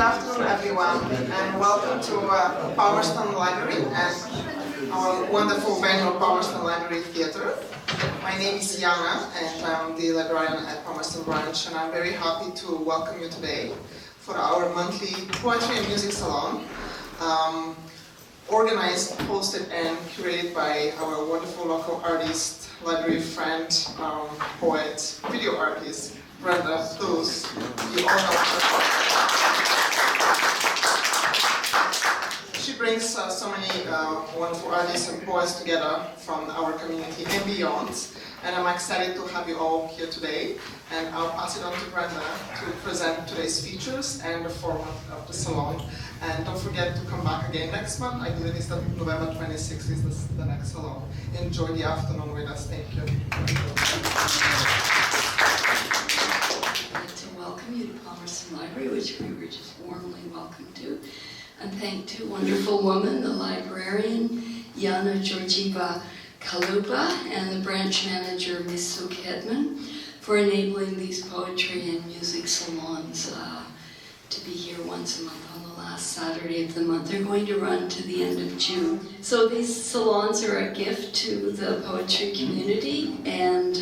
afternoon, everyone, and welcome to Palmerston Library and our wonderful venue, Palmerston Library Theatre. My name is Iana, and I'm the librarian at Palmerston branch, and I'm very happy to welcome you today for our monthly Poetry and Music Salon, organized, hosted, and curated by our wonderful local artist, library friend, poet, video artist, Brenda Clews. You all know her. She brings so many wonderful artists and poets together from our community and beyond. And I'm excited to have you all here today. And I'll pass it on to Brenda to present today's features and the format of the salon. And don't forget to come back again next month. I believe it's November 26th is the next salon. Enjoy the afternoon with us. Thank you. To welcome you to Palmerston Library, which we were just warmly welcomed to, and thank two wonderful women, the librarian Iana Georgieva and the branch manager Miss Hedman, for enabling these poetry and music salons to be here once a month on the last Saturday of the month. They're going to run to the end of June. So these salons are a gift to the poetry community, and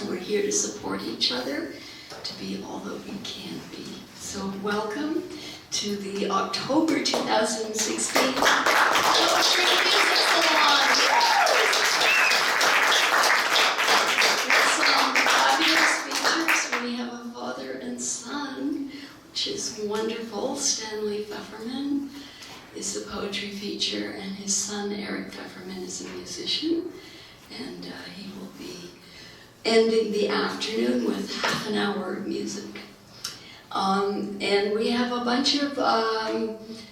we're here to support each other, to be all that we can be. So welcome to the October 2016 Poetry Music Salon. Some fabulous features. We have a father and son, which is wonderful. Stanley Fefferman is the poetry feature, and his son Eric Fefferman is a musician, and he will be ending the afternoon with half an hour of music. And we have a bunch of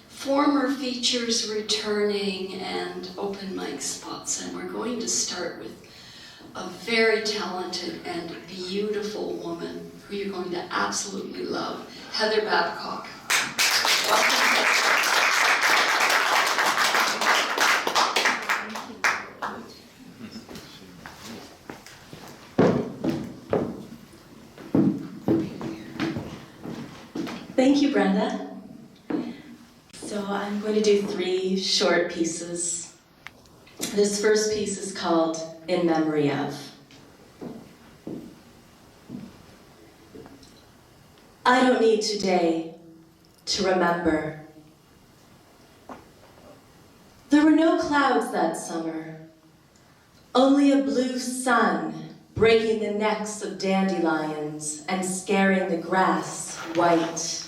former features returning and open mic spots, and we're going to start with a very talented and beautiful woman who you're going to absolutely love, Heather Babcock. Welcome, Heather. Thank you, Brenda. So I'm going to do 3 short pieces. This first piece is called In Memory Of. I don't need today to remember. There were no clouds that summer, only a blue sun breaking the necks of dandelions and scaring the grass white.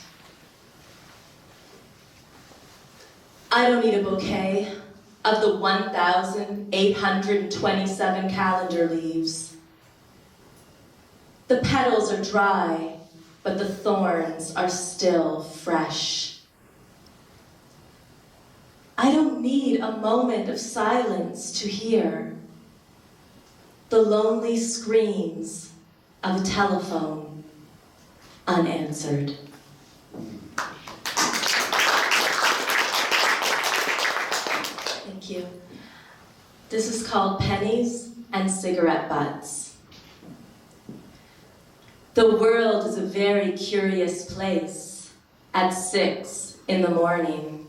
I don't need a bouquet of the 1,827 calendar leaves. The petals are dry, but the thorns are still fresh. I don't need a moment of silence to hear the lonely screams of a telephone unanswered. Thank you. This is called Pennies and Cigarette Butts. The world is a very curious place at 6 in the morning.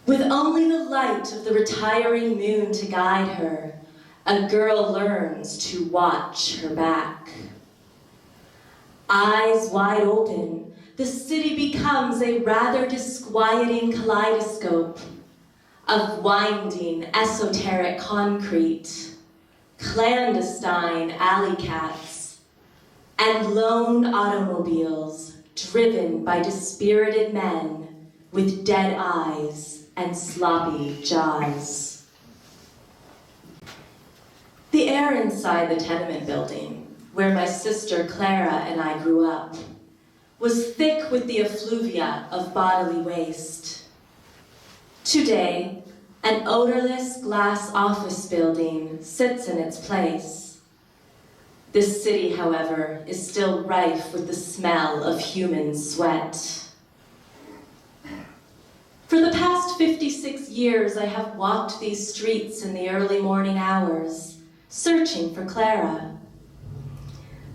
With only the light of the retiring moon to guide her, a girl learns to watch her back. Eyes wide open, the city becomes a rather disquieting kaleidoscope of winding, esoteric concrete, clandestine alley cats, and lone automobiles driven by dispirited men with dead eyes and sloppy jaws. The air inside the tenement building, where my sister Clara and I grew up, was thick with the effluvia of bodily waste. Today, an odorless glass office building sits in its place. This city, however, is still rife with the smell of human sweat. For the past 56 years, I have walked these streets in the early morning hours, searching for Clara.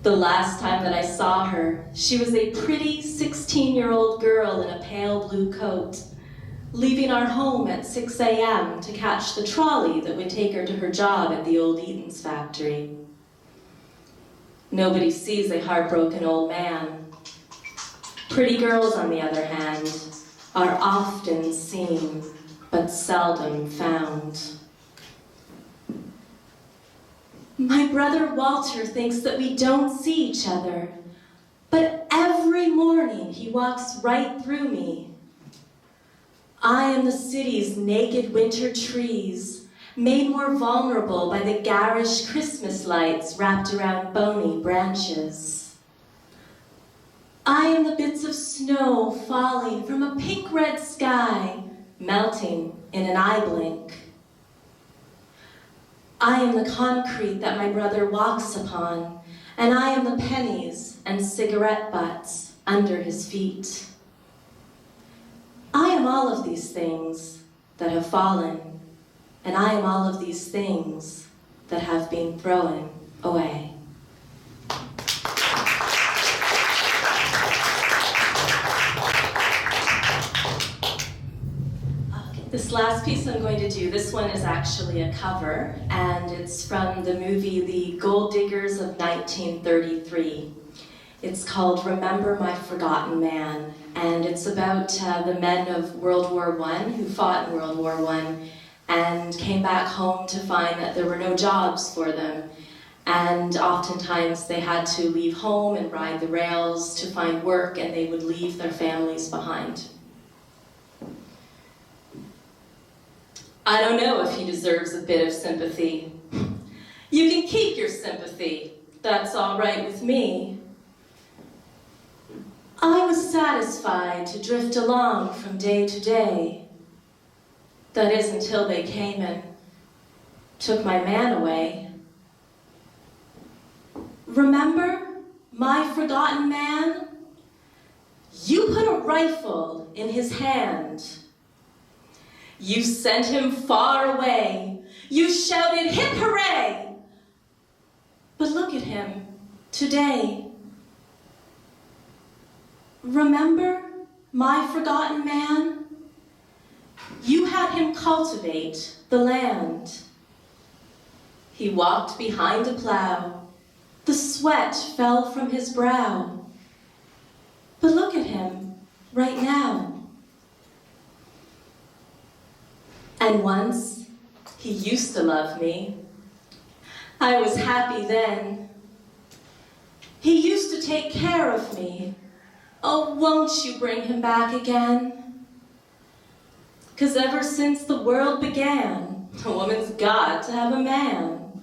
The last time that I saw her, she was a pretty 16-year-old girl in a pale blue coat, leaving our home at 6 a.m. to catch the trolley that would take her to her job at the old Eaton's factory. Nobody sees a heartbroken old man. Pretty girls, on the other hand, are often seen, but seldom found. My brother Walter thinks that we don't see each other, but every morning he walks right through me. I am the city's naked winter trees, made more vulnerable by the garish Christmas lights wrapped around bony branches. I am the bits of snow falling from a pink-red sky, melting in an eye blink. I am the concrete that my brother walks upon, and I am the pennies and cigarette butts under his feet. I am all of these things that have fallen, and I am all of these things that have been thrown away. This last piece I'm going to do, this one is actually a cover, and it's from the movie The Gold Diggers of 1933. It's called Remember My Forgotten Man, and it's about the men of World War I who fought in World War I and came back home to find that there were no jobs for them. And oftentimes they had to leave home and ride the rails to find work, and they would leave their families behind. I don't know if he deserves a bit of sympathy. You can keep your sympathy. That's all right with me. I was satisfied to drift along from day to day. That is until they came and took my man away. Remember my forgotten man? You put a rifle in his hand. You sent him far away. You shouted, hip hooray! But look at him today. Remember my forgotten man? You had him cultivate the land. He walked behind a plow. The sweat fell from his brow. But look at him right now. And once, he used to love me. I was happy then. He used to take care of me. Oh, won't you bring him back again? 'Cause ever since the world began, a woman's got to have a man.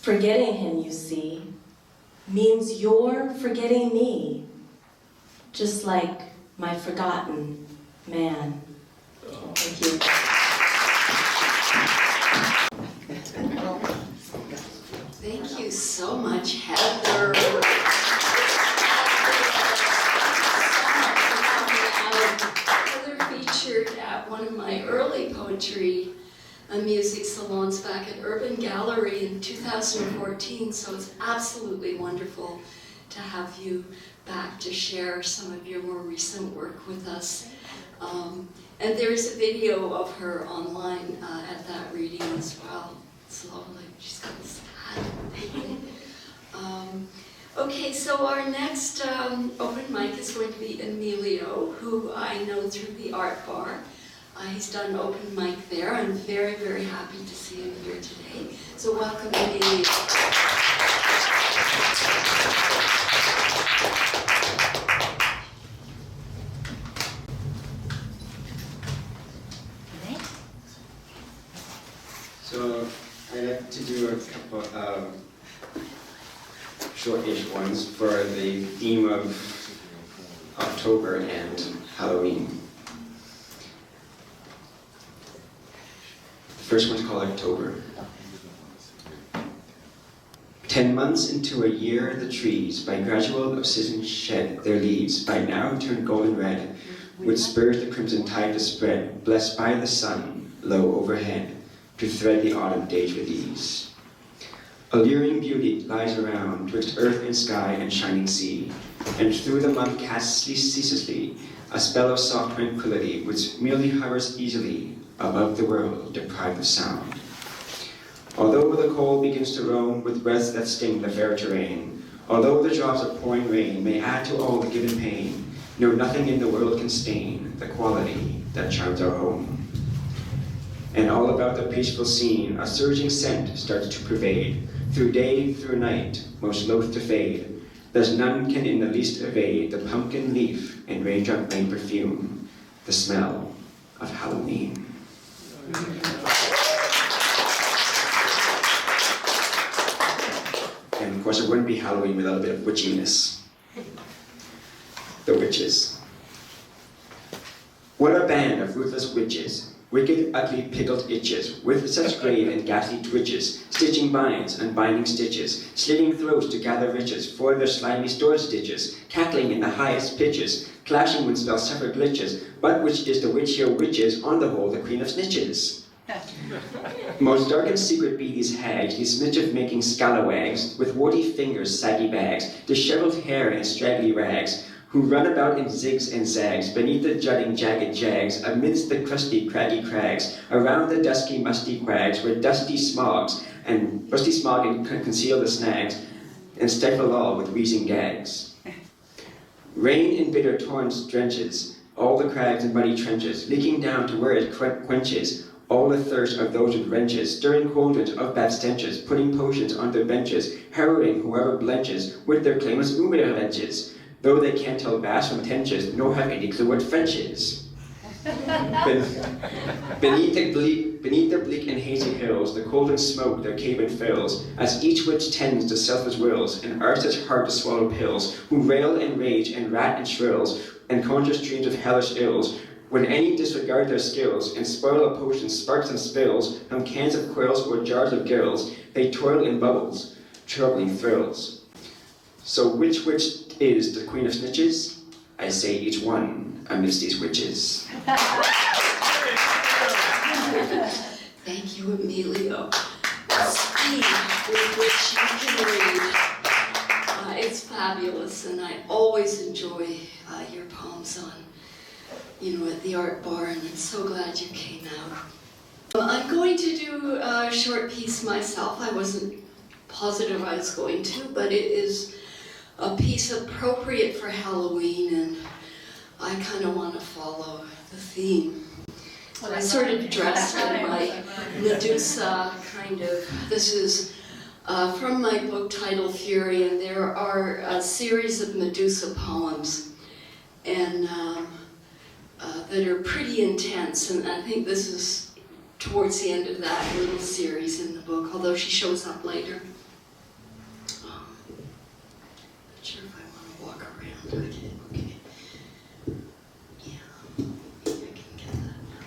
Forgetting him, you see, means you're forgetting me, just like my forgotten man. Thank you. Thank you so much, Heather. Heather featured at one of my early poetry music salons back at Urban Gallery in 2014, so it's absolutely wonderful to have you back to share some of your more recent work with us. And there's a video of her online at that reading as well. It's lovely. She's got this hat. Okay, so our next open mic is going to be Emilio, who I know through the Art Bar. He's done an open mic there. I'm very, very happy to see him here today. So welcome, Emilio. So I'd like to do a couple of short-ish ones for the theme of October and Halloween. The first one's called October. 10 months into a year, the trees, by gradual obsession shed their leaves, by now turned golden red, with spurs the crimson tide to spread, blessed by the sun, low overhead, to thread the autumn days with ease. Alluring beauty lies around, twixt earth and sky and shining sea, and through the month casts ceaselessly a spell of soft tranquility which merely hovers easily above the world deprived of sound. Although the cold begins to roam with breaths that sting the fair terrain, although the drops of pouring rain may add to all the given pain, no, nothing in the world can stain the quality that charms our home. And all about the peaceful scene, a surging scent starts to pervade, through day, through night, most loath to fade. Thus none can in the least evade the pumpkin leaf and raindrop rain perfume, the smell of Halloween. And of course it wouldn't be Halloween without a bit of witchiness. The witches. What a band of ruthless witches, wicked, ugly, pickled itches, with such grave and ghastly twitches, stitching binds, unbinding stitches, slitting throats to gather riches, for their slimy store stitches, cackling in the highest pitches, clashing when spells suffer glitches, but which is the witchier witches, on the whole the queen of snitches. Most dark and secret be these hags, these mischief-making scalawags, with warty fingers, saggy bags, dishevelled hair and straggly rags, who run about in zigs and zags, beneath the jutting jagged jags, amidst the crusty craggy crags, around the dusky musty quags, where dusty smog conceal the snags, and stifle all with wheezing gags. Rain in bitter torrents drenches all the crags and muddy trenches, leaking down to where it quenches all the thirst of those with wrenches, stirring cauldrons of bad stenches, putting potions on their benches, harrowing whoever blenches with their claimless ubervenches, though they can't tell bass from tenches, nor have any clue what French is. Beneath the bleak and hazy hills, the cauldron smoke their cabin fills, as each witch tends to selfish wills, and are such hard to swallow pills, who rail and rage and rat and shrills, and conjure streams of hellish ills, when any disregard their skills, and spoil a potion sparks and spills, from cans of quills or jars of gills, they toil in bubbles, troubling thrills. So which witch is the queen of snitches? I say each one amidst these witches. Thank you, Emilio. The speed with which you can read, it's fabulous, and I always enjoy your poems on, at the art bar, and I'm so glad you came out. I'm going to do a short piece myself. I wasn't positive I was going to, but it is a piece appropriate for Halloween, and I kind of want to follow the theme. So I sort of dressed in my Medusa this is from my book titled Fury, and there are a series of Medusa poems, and that are pretty intense, and I think this is towards the end of that little series in the book, although she shows up later. Not sure if I want to walk around. Okay. Yeah, maybe I can get that now.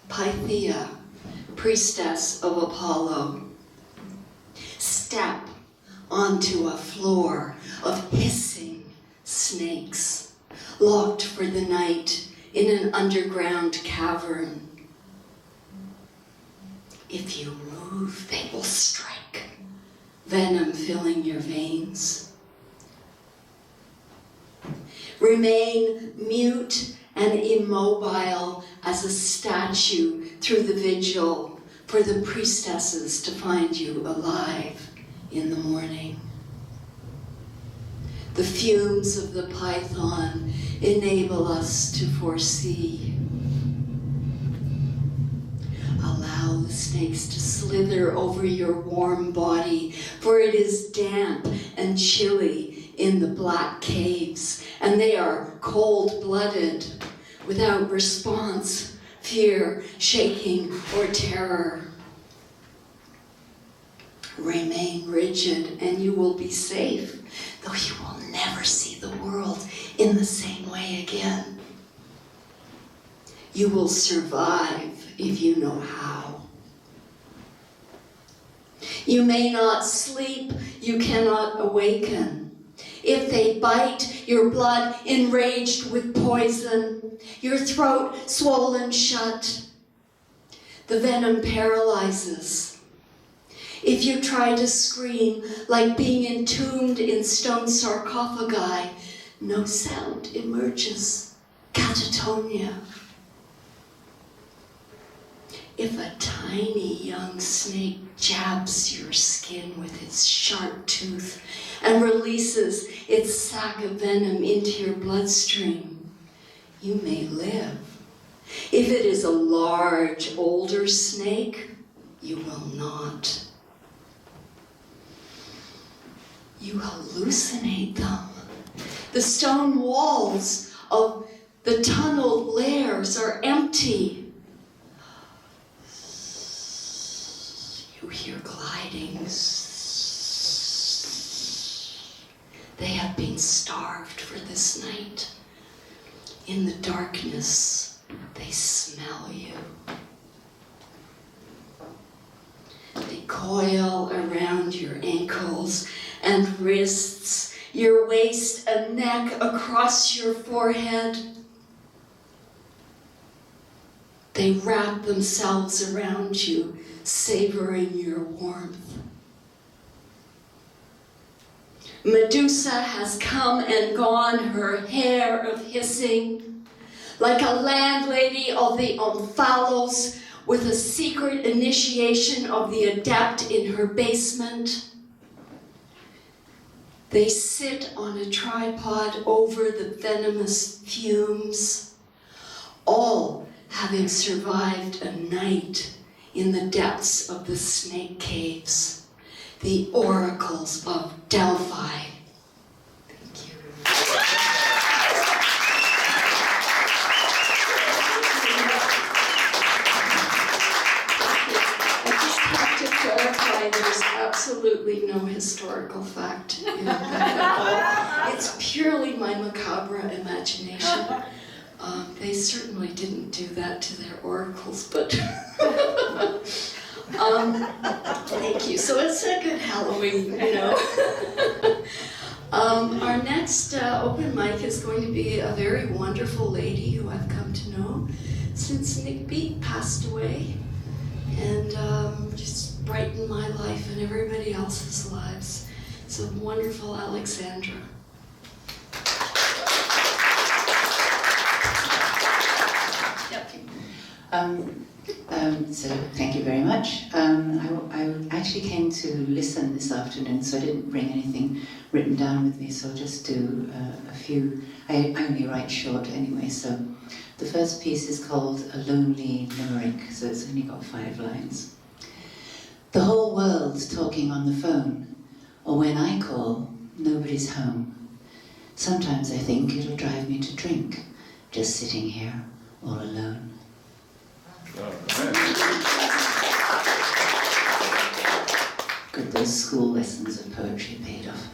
Pythia, priestess of Apollo, step onto a floor of hissing snakes, locked for the night in an underground cavern. If you move, they will strike, venom filling your veins. Remain mute and immobile as a statue through the vigil, for the priestesses to find you alive in the morning. The fumes of the python enable us to foresee. Allow the snakes to slither over your warm body, for it is damp and chilly in the black caves, and they are cold-blooded, without response, fear, shaking, or terror. Remain rigid and you will be safe, though you will never see the world in the same way again. You will survive if you know how. You may not sleep, you cannot awaken. If they bite, your blood enraged with poison, your throat swollen shut. The venom paralyzes. If you try to scream like being entombed in stone sarcophagi, no sound emerges. Catatonia. If a tiny young snake jabs your skin with its sharp tooth and releases its sac of venom into your bloodstream, you may live. If it is a large, older snake, you will not. You hallucinate them. The stone walls of the tunneled lairs are empty. You hear gliding. They have been starved for this night. In the darkness, they smell you. They coil around your ankles and wrists, your waist and neck, across your forehead. They wrap themselves around you, savoring your warmth. Medusa has come and gone, her hair of hissing, like a landlady of the Omphalos with a secret initiation of the adept in her basement. They sit on a tripod over the venomous fumes, all having survived a night in the depths of the snake caves, the oracles of Delphi. Thank you. I just have to clarify, there's absolutely no historical fact in that at all. It's purely my macabre imagination. They certainly didn't do that to their oracles, but thank you. So it's a good Halloween, you know. Our next open mic is going to be a very wonderful lady who I've come to know since Nick Beat passed away, and just brightened my life and everybody else's lives. It's a wonderful Alexandra. So thank you very much. I actually came to listen this afternoon, so I didn't bring anything written down with me, so I'll just do a few. I only write short anyway, so the first piece is called A Lonely Limerick, so it's only got 5 lines. The whole world's talking on the phone, or when I call, nobody's home. Sometimes I think it'll drive me to drink, just sitting here all alone. Good, those school lessons of poetry paid off.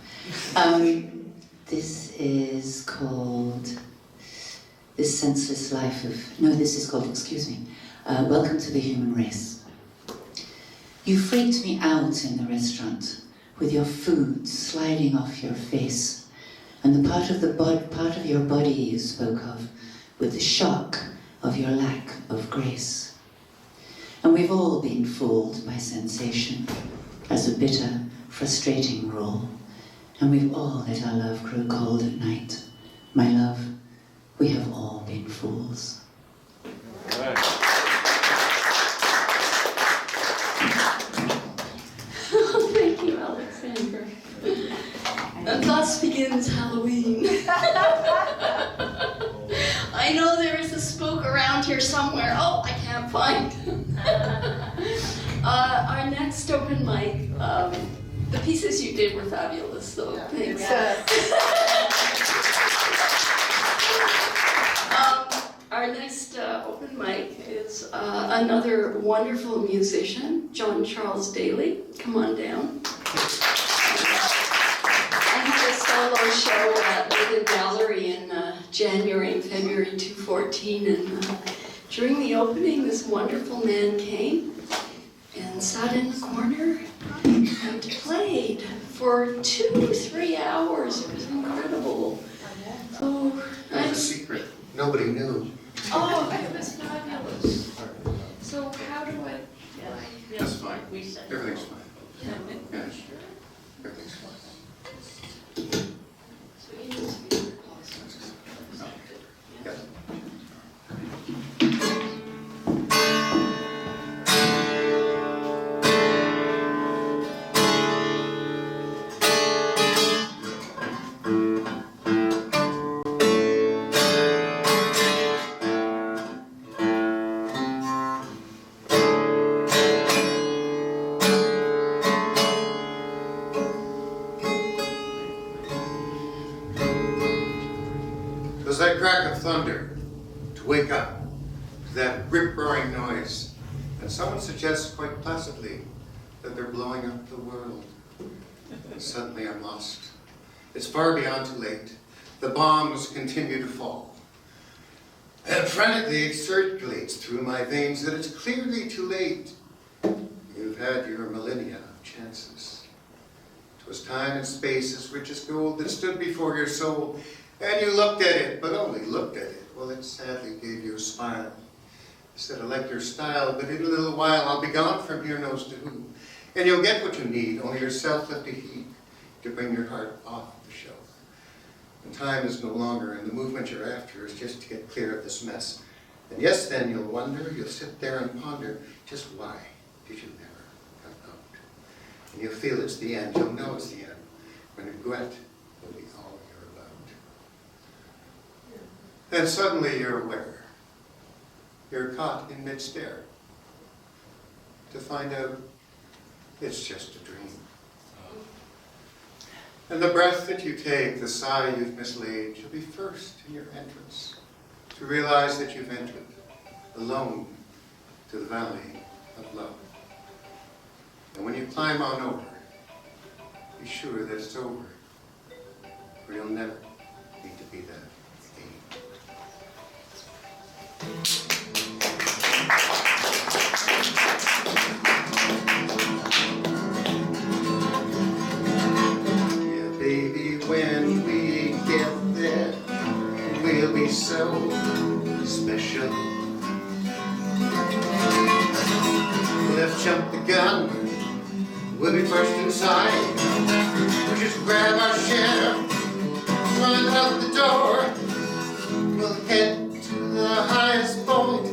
This is called This Senseless Life of... No, this is called, Welcome to the Human Race. You freaked me out in the restaurant with your food sliding off your face and the part of your body you spoke of with the shock of your lack of grace. And we've all been fooled by sensation as a bitter, frustrating role. And we've all let our love grow cold at night. My love, we have all been fools. Oh, thank you, Alexandra. And thus begins Halloween. I know there is a spook around here somewhere. Oh, I can't find. Our next open mic, the pieces you did were fabulous, so thanks. Our next open mic is another wonderful musician, Charles Daly. Come on down. I had a solo show at the gallery in January and February 2014, and during the opening, this wonderful man came and sat in the corner and played for 2-3 hours. It was incredible. Oh, It was a secret. Nobody knew. oh, it was fabulous. So how do I? That's fine. Everything's fine. Yeah. Everything's fine. Yeah. Does that crack of thunder to wake up to that rip-roaring noise, and someone suggests quite placidly that they're blowing up the world. And suddenly I'm lost. It's far beyond too late. The bombs continue to fall. And frantically it circulates through my veins that it's clearly too late. You've had your millennia of chances. 'Twas time and space as rich as gold that stood before your soul, and you looked at it, but only looked at it. Well, it sadly gave you a smile. You said, I like your style, but in a little while I'll be gone from here knows to who. And you'll get what you need, only yourself left to heat, to bring your heart off the shelf. And time is no longer, and the movement you're after is just to get clear of this mess. And yes, then you'll wonder, you'll sit there and ponder, just why did you never come out? And you'll feel it's the end, you'll know it's the end, when regret will be all you're about. Then suddenly you're aware, you're caught in mid-stare, to find out it's just a dream. And the breath that you take, the sigh you've mislaid, should be first in your entrance, to realize that you've entered alone to the valley of love. And when you climb on over, be sure that it's over, for you'll never need to be that again. When we get there, we'll be so special. We'll have jumped the gun, we'll be first inside. We'll just grab our share, run out the door. We'll head to the highest point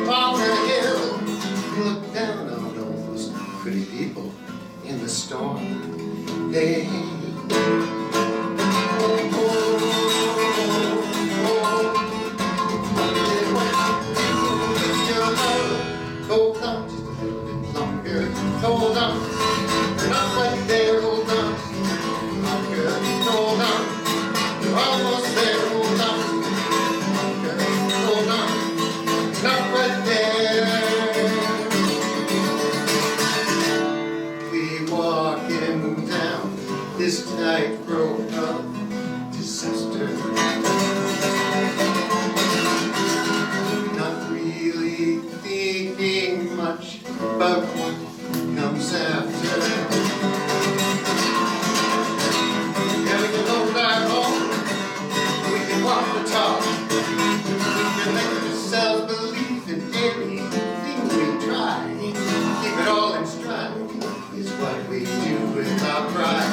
on the hill. Look down on all those pretty people in the storm. Hey. Hold on just a little bit longer. Hold on, you're not quite there. Hold on, longer. Hold on, you're almost there. Hold on, longer. Hold on, you're not quite there. We walking down this tightrope of disaster. Not really thinking much about what comes after. Yeah, we can hold our own, we can walk the talk, we can make ourselves believe in anything we try. Keep it all in stride is what we do with our pride.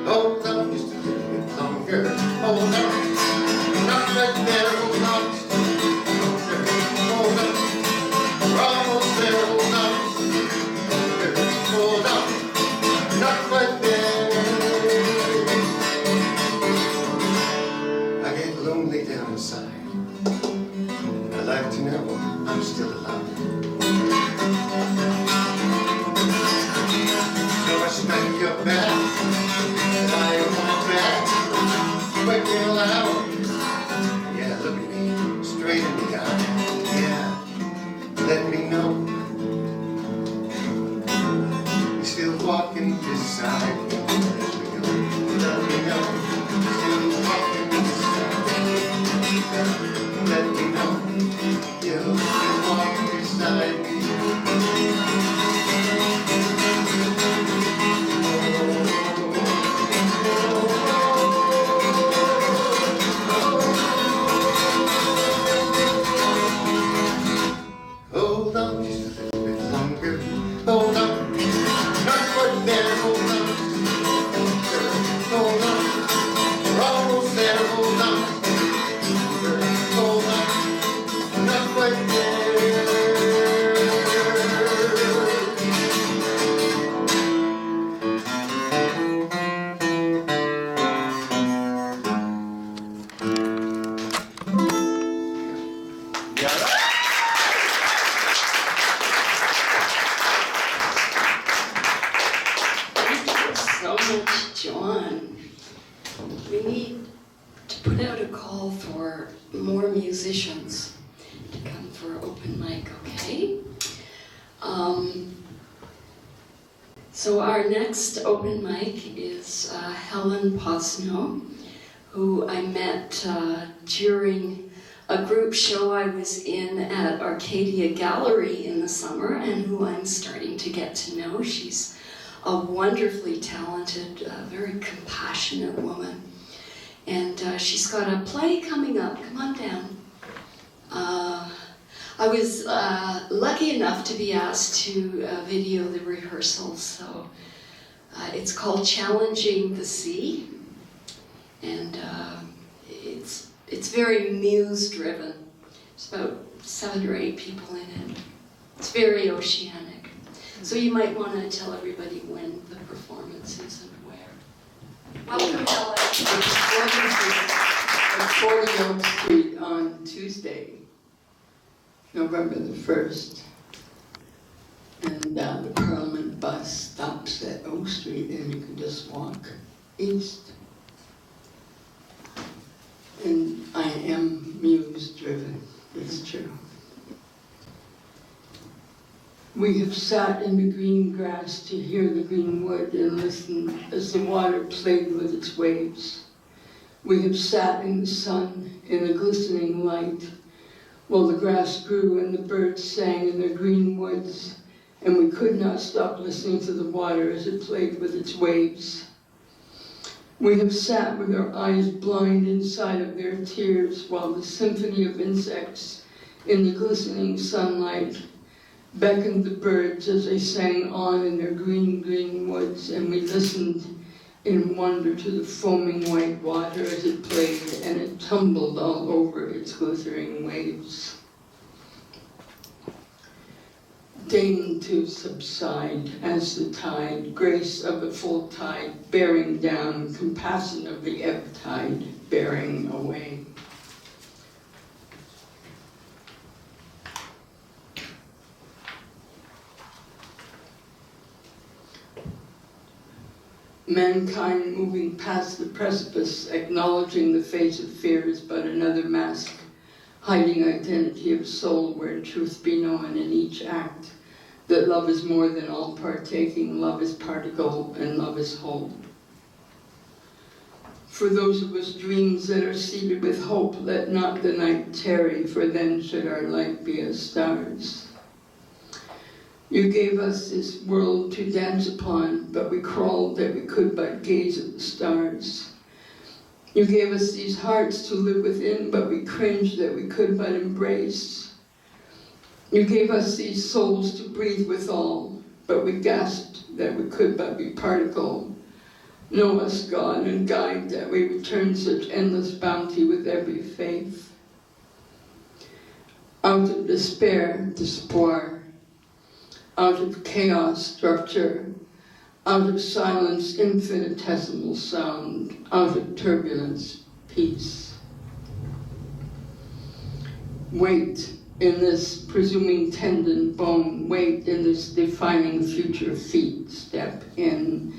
Hold on just a little bit longer. Hold on, not right there. Hold on just a little bit longer. Hold on, we're almost there. Hold on just a little bit longer. Hold on, not right there. walking beside me as we go. Let me know, still walking beside me. Let me know, you'll still walk beside me. Hold on just a little bit longer. Hold on, not quite there. Hold on, hold on. We're almost there. Hold on, hold on, not quite there. So much, John. We need to put out a call for more musicians to come for open mic, okay? So our next open mic is Helen Posno, who I met during a group show I was in at Arcadia Gallery in the summer, and who I'm starting to get to know. She's a wonderfully talented, very compassionate woman. And she's got a play coming up. Come on down. I was lucky enough to be asked to video the rehearsals. So it's called Challenging the Sea. And it's very muse-driven. There's about 7 or 8 people in it. It's very oceanic. So you might want to tell everybody when the performance is and where. Welcome, Helen. At 40 Oak Street on Tuesday, November the 1st. And the Parliament bus stops at Oak Street and you can just walk east. And I am muse-driven, it's true. We have sat in the green grass to hear the green wood and listen as the water played with its waves. We have sat in the sun, in the glistening light, while the grass grew and the birds sang in their green woods, and we could not stop listening to the water as it played with its waves. We have sat with our eyes blind inside of their tears, while the symphony of insects in the glistening sunlight beckoned the birds as they sang on in their green, green woods, and we listened in wonder to the foaming white water as it played, and it tumbled all over its glittering waves. Deign to subside as the tide, grace of the full tide bearing down, compassion of the ebb tide bearing away. Mankind moving past the precipice, acknowledging the face of fear is but another mask, hiding identity of soul where truth be known in each act, that love is more than all partaking, love is particle, and love is whole. For those of us dreams that are seated with hope, let not the night tarry, for then should our light be as stars. You gave us this world to dance upon, but we crawled that we could but gaze at the stars. You gave us these hearts to live within, but we cringed that we could but embrace. You gave us these souls to breathe withal, but we gasped that we could but be particle. Know us, God, and guide that we return such endless bounty with every faith. Out of despair, despoir. Out of chaos, structure. Out of silence, infinitesimal sound. Out of turbulence, peace. Wait in this presuming tendon bone. Wait in this defining future feet. Step in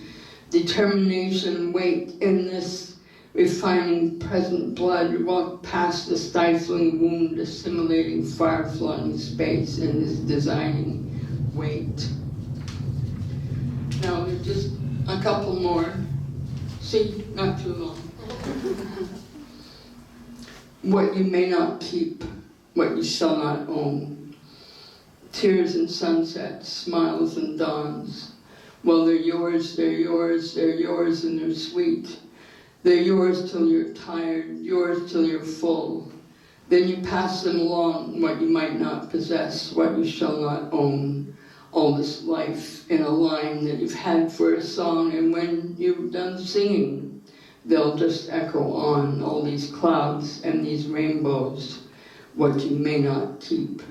determination. Wait in this refining present blood. Walk past the stifling wound, assimilating far-flung space in this designing wait. now, there's just a couple more. See, not too long. What you may not keep, what you shall not own. Tears and sunsets, smiles and dawns. Well, they're yours, they're yours, they're yours, and they're sweet. They're yours till you're tired, yours till you're full. Then you pass them along, what you might not possess, what you shall not own. All this life in a line that you've had for a song, and when you're done singing, they'll just echo on, all these clouds and these rainbows. What you may not keep,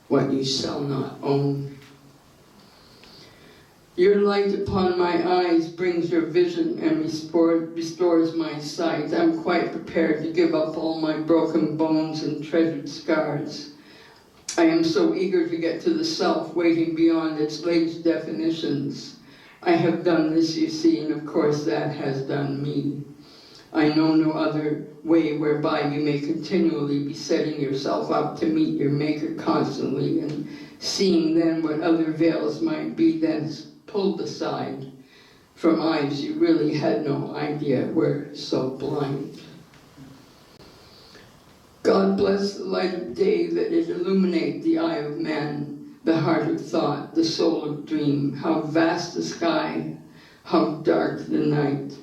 what you shall not own. Your light upon my eyes brings your vision and restores my sight. I'm quite prepared to give up all my broken bones and treasured scars. I am so eager to get to the self, waiting beyond its latest definitions. I have done this, you see, and of course that has done me. I know no other way whereby you may continually be setting yourself up to meet your maker constantly, and seeing then what other veils might be then pulled aside from eyes you really had no idea were so blind. God bless the light of day, that it illuminate the eye of man, the heart of thought, the soul of dream. How vast the sky, how dark the night,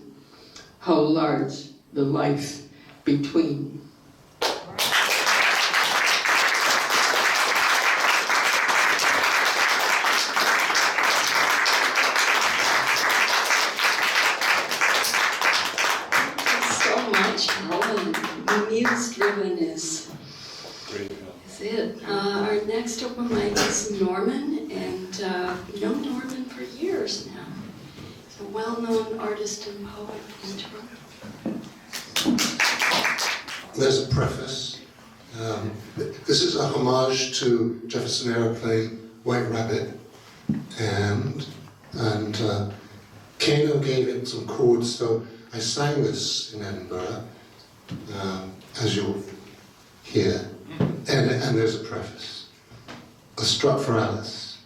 how large the life between. Muse-driven is it. Our next open mic is Norman, and known Norman for years now. He's a well-known artist and poet in Toronto. There's a preface. This is a homage to Jefferson Airplane, White Rabbit, and Kano gave it some chords, so I sang this in Edinburgh. As you'll hear, and there's a preface. A Strut for Alice.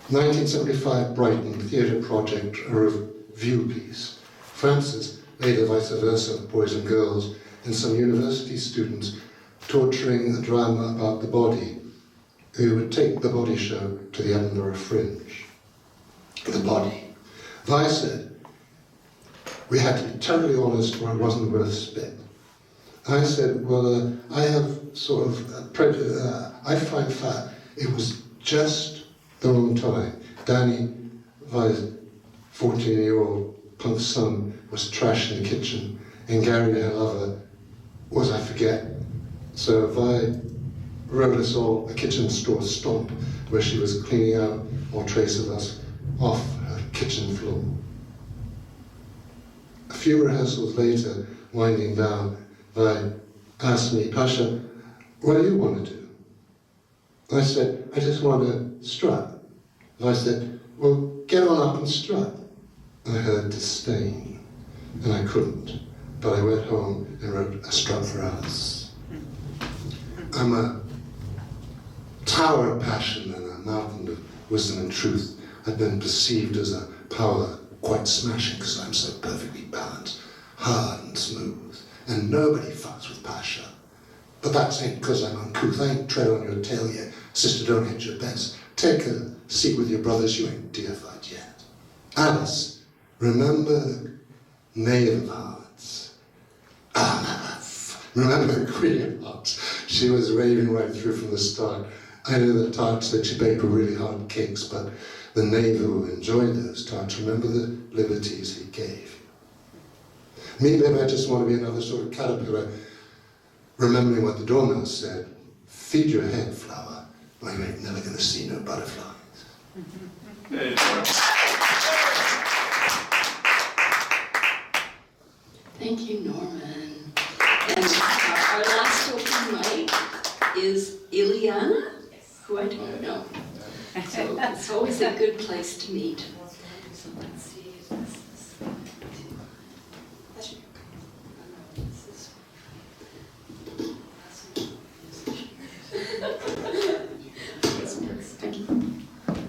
1975 Brighton Theatre Project, a review piece. Francis, later vice versa for boys and girls, and some university students torturing a drama about the body, who would take the body show to the Edinburgh Fringe. The body. Vi said, we had to be terribly honest or it wasn't worth spit. I said, well, I have sort of I find fat. It was just the wrong time. Danny, Vi's 14-year-old punk son, was trash in the kitchen, and Gary, her lover, was, I forget. So Vi wrote us all a kitchen store stomp, where she was cleaning out all trace of us off her kitchen floor. A few rehearsals later, winding down, Vi asked me, Pasha, what do you want to do? I said, I just want to strut. Vi said, well, get on up and strut. I heard disdain, and I couldn't, but I went home and wrote A Strut for Alice. I'm a tower of passion and a mountain of wisdom and truth. I've been perceived as a power quite smashing because I'm so perfectly balanced, hard and smooth. And nobody fucks with Pasha. But that ain't because I'm uncouth. I ain't tread on your tail yet. Sister, don't hit your bets. Take a seat with your brothers. You ain't deified yet. Alice, remember the Knave of Hearts. Remember the Queen of Hearts. She was raving right through from the start. I know the tarts that she baked were really hard cakes, but the knave who enjoyed those tarts, remember the liberties he gave. Me, maybe I just want to be another sort of caterpillar, remembering what the dormouse said, feed your head, flower, or you ain't never going to see no butterflies. Thank you, Norman. And our last open mic is Ilyana, who I don't know. So it's always a good place to meet. So let's see if this is...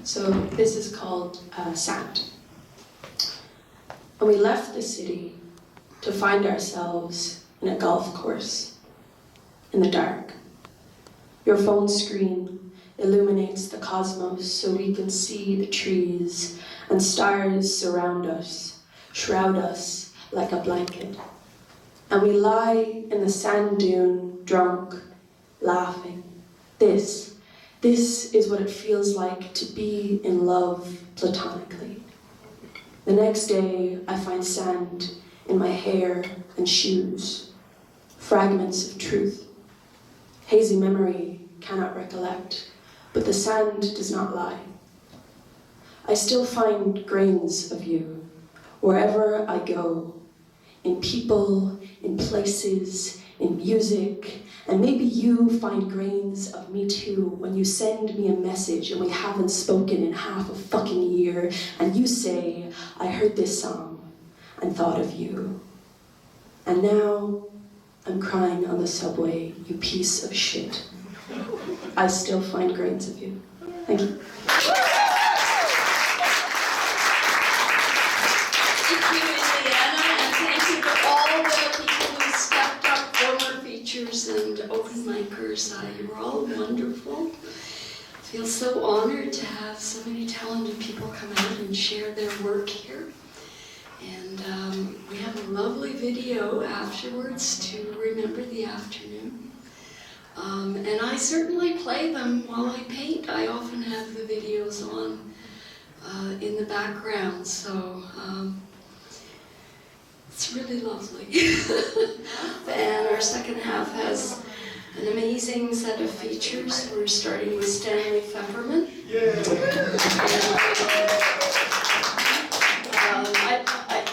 So this is called Sound. And we left the city to find ourselves in a golf course in the dark. Your phone screen illuminates the cosmos so we can see the trees, and stars surround us, shroud us like a blanket. And we lie in the sand dune, drunk, laughing. This is what it feels like to be in love platonically. The next day, I find sand in my hair and shoes, fragments of truth. Hazy memory cannot recollect, but the sand does not lie. I still find grains of you wherever I go, in people, in places, in music, and maybe you find grains of me too when you send me a message and we haven't spoken in half a fucking year, and you say, I heard this song and thought of you. And now I'm crying on the subway, you piece of shit. I still find grains of you. Thank you. Thank you, Ilyana, and thank you to all the people who stepped up, former features and open micers. You were all wonderful. I feel so honored to have so many talented people come out and share their work here. And we have a lovely video afterwards to remember the afternoon. And I certainly play them while I paint. I often have the videos on in the background, so it's really lovely. And our second half has an amazing set of features. We're starting with Stanley Fefferman.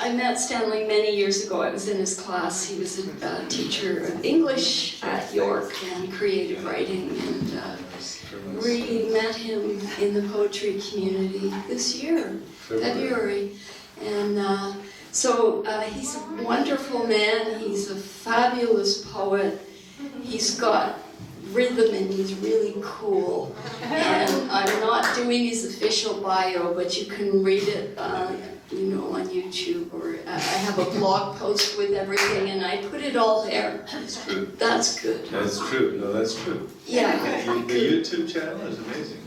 I met Stanley many years ago. I was in his class. He was a teacher of English at York and creative writing, and we met him in the poetry community this year, February. And so he's a wonderful man. He's a fabulous poet. He's got rhythm and he's really cool. And I'm not doing his official bio, but you can read it you know, on YouTube, or I have a blog post with everything, and I put it all there. That's true. That's good. That's true. No, that's true. Yeah. The YouTube channel is amazing.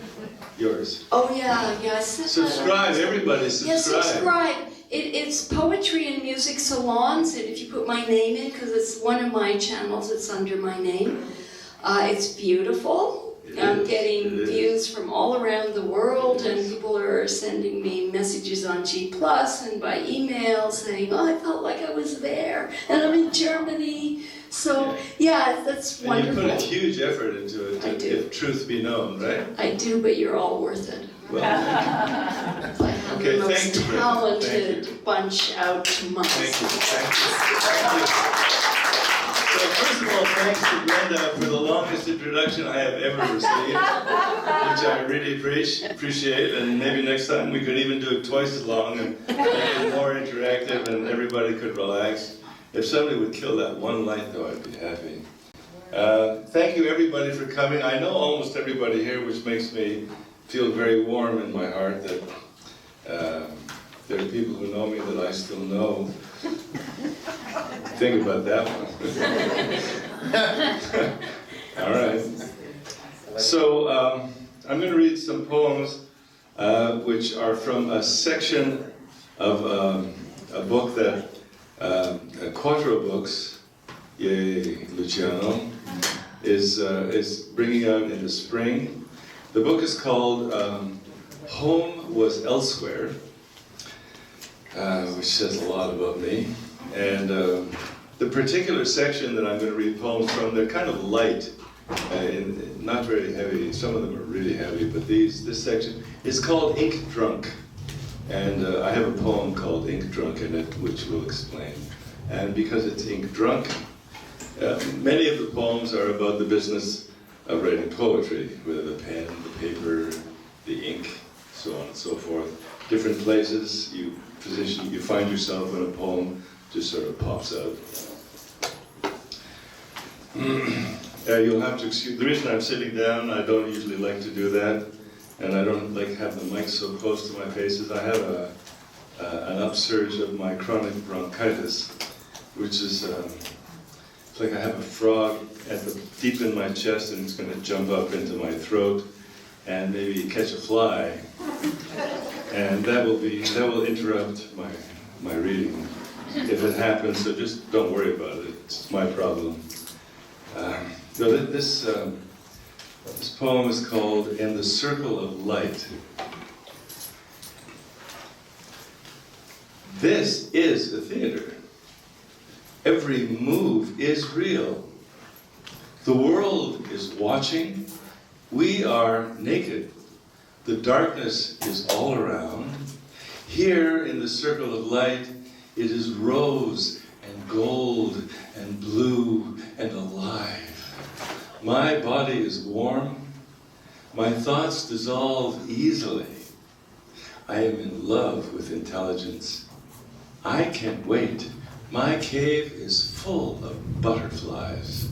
Yours. Oh yeah, yeah. I said subscribe, everybody subscribe. Yes, subscribe. It's Poetry and Music Salons, and if you put my name in, because it's one of my channels, it's under my name. It's beautiful. I'm getting views from all around the world, and people are sending me messages on G+ and by email saying, oh, I felt like I was there, and I'm in Germany. So, yeah, that's wonderful. And you put a huge effort into it, if truth be known, right? I do, but you're all worth it. Well, I have the most talented bunch out tomorrow. Thank you. Thank you. So first of all, thanks to Brenda for the longest introduction I have ever received, which I really appreciate, and maybe next time we could even do it twice as long and make it more interactive and everybody could relax. If somebody would kill that one light though, I'd be happy. Thank you everybody for coming. I know almost everybody here, which makes me feel very warm in my heart that there are people who know me that I still know. Think about that one. All right. So I'm going to read some poems which are from a section of a book that Quattro Books, yay, Luciano, is bringing out in the spring. The book is called Home Was Elsewhere, which says a lot about me. And the particular section that I'm going to read poems from, they're kind of light, not very heavy. Some of them are really heavy, but this section is called Ink Drunk. And I have a poem called Ink Drunk in it, which we'll explain. And because it's ink drunk, many of the poems are about the business of writing poetry, whether the pen, the paper, the ink, so on and so forth. Different places you find yourself when a poem just sort of pops out. You'll have to excuse, the reason I'm sitting down, I don't usually like to do that, and I don't like have the mic so close to my face, is I have an upsurge of my chronic bronchitis, which is it's like I have a frog deep in my chest, and it's going to jump up into my throat and maybe catch a fly, and that will interrupt my reading if it happens. So just don't worry about it. It's my problem. This poem is called "In the Circle of Light." This is a theater. Every move is real. The world is watching. We are naked. The darkness is all around. Here in the circle of light, it is rose and gold and blue and alive. My body is warm. My thoughts dissolve easily. I am in love with intelligence. I can't wait. My cave is full of butterflies.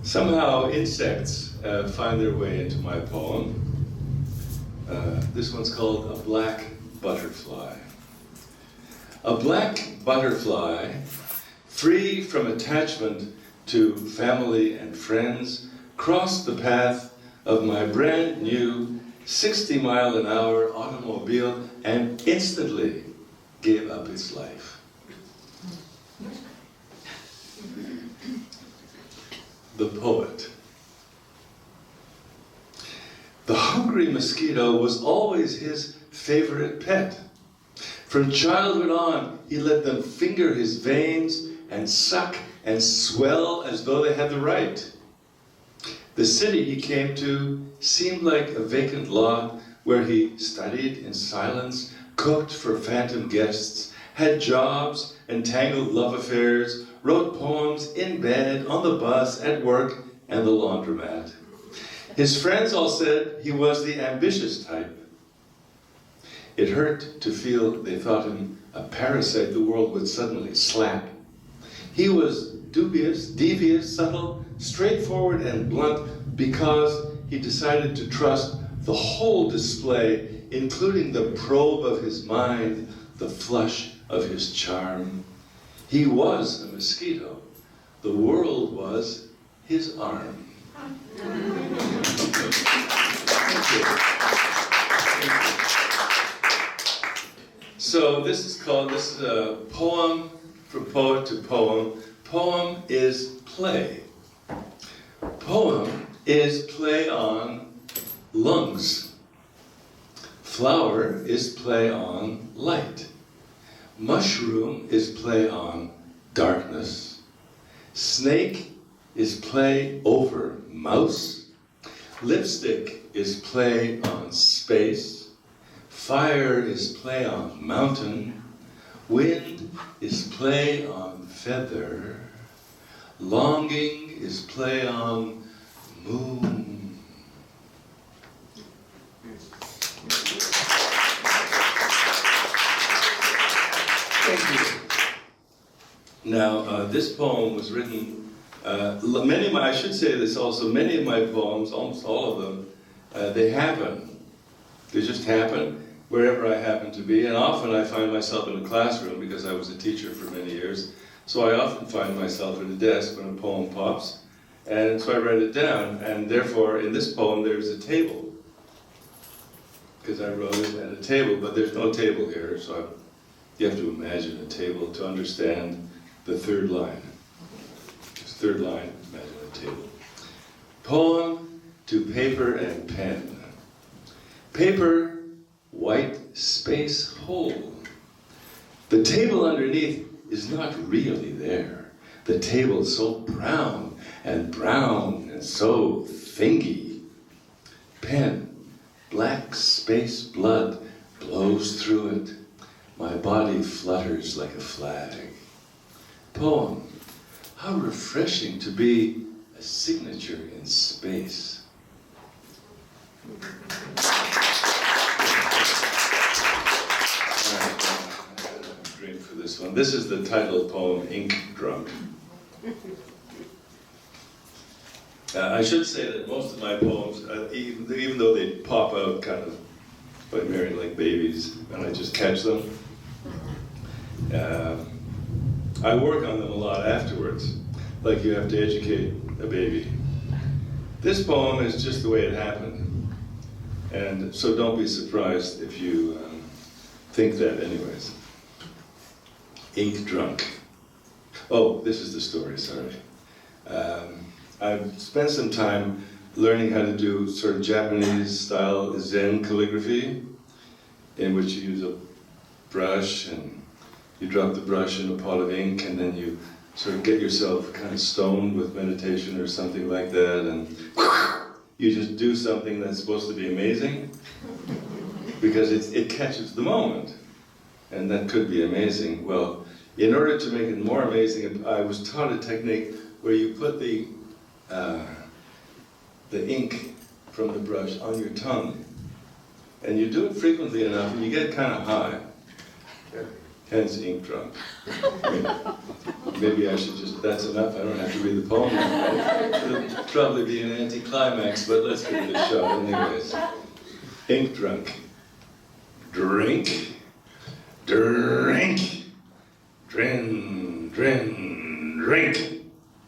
Somehow insects find their way into my poem. This one's called "A Black Butterfly." A black butterfly, free from attachment to family and friends, crossed the path of my brand new 60-mile-an-hour automobile and instantly gave up its life. The poet. The hungry mosquito was always his favorite pet. From childhood on, he let them finger his veins and suck and swell as though they had the right. The city he came to seemed like a vacant lot where he studied in silence, cooked for phantom guests, had jobs, entangled love affairs, wrote poems in bed, on the bus, at work, and the laundromat. His friends all said he was the ambitious type. It hurt to feel they thought him a parasite the world would suddenly slap. He was dubious, devious, subtle, straightforward, and blunt because he decided to trust the whole display, including the probe of his mind, the flush of his charm. He was a mosquito. The world was his arm. Thank you. So this is a poem from poet to poem. Poem is play. Poem is play on lungs. Flower is play on light. Mushroom is play on darkness. Snake is play over mouse. Lipstick is play on space. Fire is play on mountain. Wind is play on feather. Longing is play on moon. Thank you. Now, this poem was written, I should say this also, many of my poems, almost all of them, they happen. They just happen wherever I happen to be, and often I find myself in a classroom because I was a teacher for many years, so I often find myself at a desk when a poem pops, and so I write it down, and therefore in this poem there's a table, because I wrote it at a table, but there's no table here, so you have to imagine a table to understand the third line. Third line, imagine a table. Poem to paper and pen. Paper, white space hole. The table underneath is not really there. The table's so brown and so thingy. Pen, black space blood blows through it. My body flutters like a flag. Poem, how refreshing to be a signature in space. Drink for this one. This is the title poem, Ink Drunk. I should say that most of my poems, even though they pop out kind of by marrying like babies, and I just catch them. I work on them a lot afterwards, like you have to educate a baby. This poem is just the way it happened, and so don't be surprised if you think that anyways. Ink drunk. Oh, this is the story, sorry. I've spent some time learning how to do sort of Japanese-style Zen calligraphy, in which you use a brush and you drop the brush in a pot of ink, and then you sort of get yourself kind of stoned with meditation or something like that, and you just do something that's supposed to be amazing, because it catches the moment, and that could be amazing. Well, in order to make it more amazing, I was taught a technique where you put the ink from the brush on your tongue, and you do it frequently enough, and you get kind of high. Hence, ink drunk. I mean, maybe I should just, that's enough, I don't have to read the poem now. It'll probably be an anticlimax, but let's give it a shot anyways. Ink drunk. Drink. Drink. Drin, drin, drink.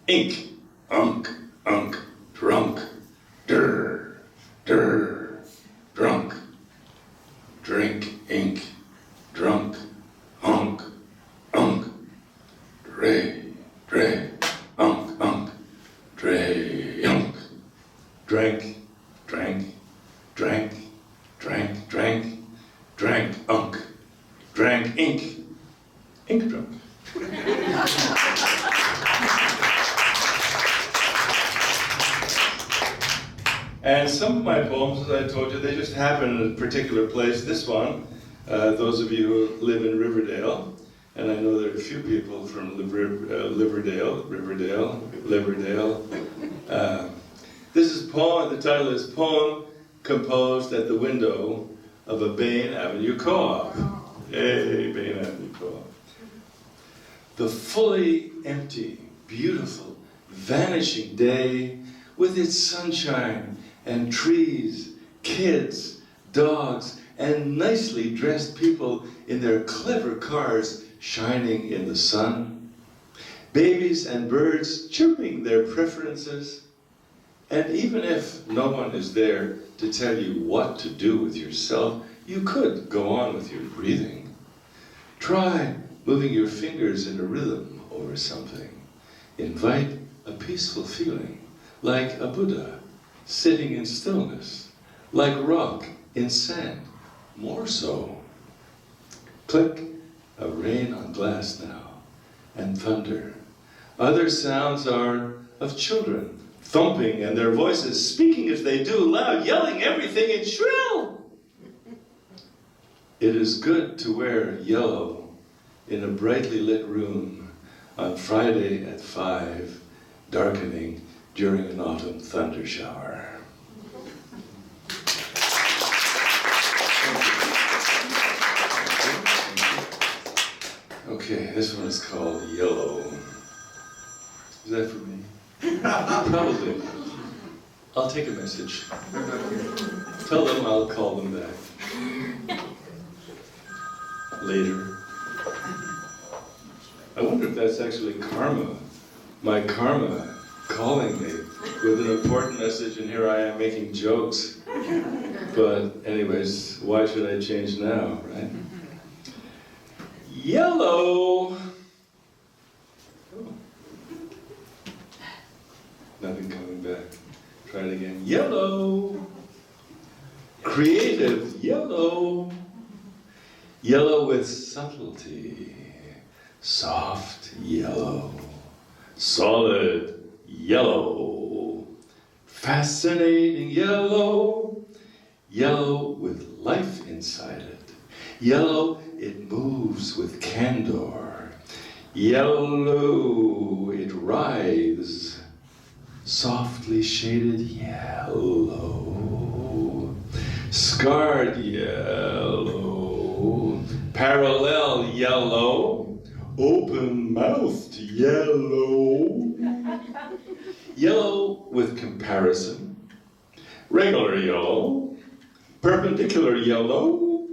Ink. Unk, unk, drunk. Drr, drr, drunk. Drink, ink, drunk. Unk, unk, dre, dre, unk, unk, dre, unk. Drank, drank, drank, drank, drank, drank, unk. Drank, ink, ink drunk. And some of my poems, as I told you, they just happen in a particular place. This one, those of you who live in Riverdale, and I know there are a few people from Riverdale. This is poem, the title is Poem Composed at the Window of a Bain Avenue Co-op. Hey, Bain Avenue Co-op. The fully empty, beautiful, vanishing day with its sunshine and trees, kids, dogs, and nicely dressed people in their clever cars shining in the sun, babies and birds chirping their preferences, and even if no one is there to tell you what to do with yourself, you could go on with your breathing. Try moving your fingers in a rhythm over something. Invite a peaceful feeling, like a Buddha sitting in stillness, like rock in sand, more so. Click of rain on glass now, and thunder. Other sounds are of children thumping, and their voices speaking as they do, loud, yelling everything in shrill. It is good to wear yellow in a brightly lit room on Friday at 5, darkening during an autumn thunder shower. Okay, this one is called Yellow. Is that for me? Probably. I'll take a message. Tell them I'll call them back. Later. I wonder if that's actually karma. My karma calling me with an important message, and here I am making jokes. But anyways, why should I change now, right? Yellow! Oh. Nothing coming back. Try it again. Yellow! Creative yellow! Yellow with subtlety. Soft yellow. Solid yellow. Fascinating yellow. Yellow with life inside it. Yellow, it moves with candor. Yellow, it writhes. Softly shaded yellow. Scarred yellow. Parallel yellow. Open-mouthed yellow. Yellow with comparison. Regular yellow. perpendicular yellow,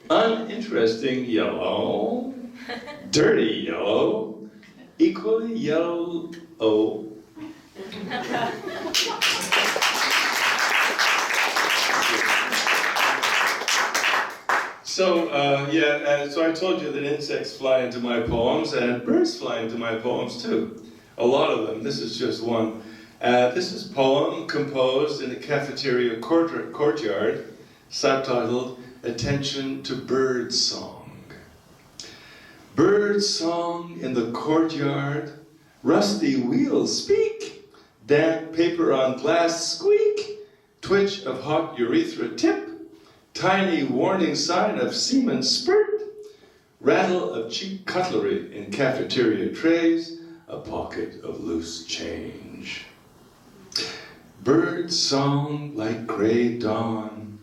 uninteresting yellow, dirty yellow, equally yellow. So, so I told you that insects fly into my poems, and birds fly into my poems too. A lot of them. This is just one. This is a poem composed in a cafeteria courtyard, subtitled Attention to Bird Song. Bird song in the courtyard, rusty wheels speak, damp paper on glass squeak, twitch of hot urethra tip, tiny warning sign of semen spurt, rattle of cheap cutlery in cafeteria trays, a pocket of loose change. Bird song like gray dawn,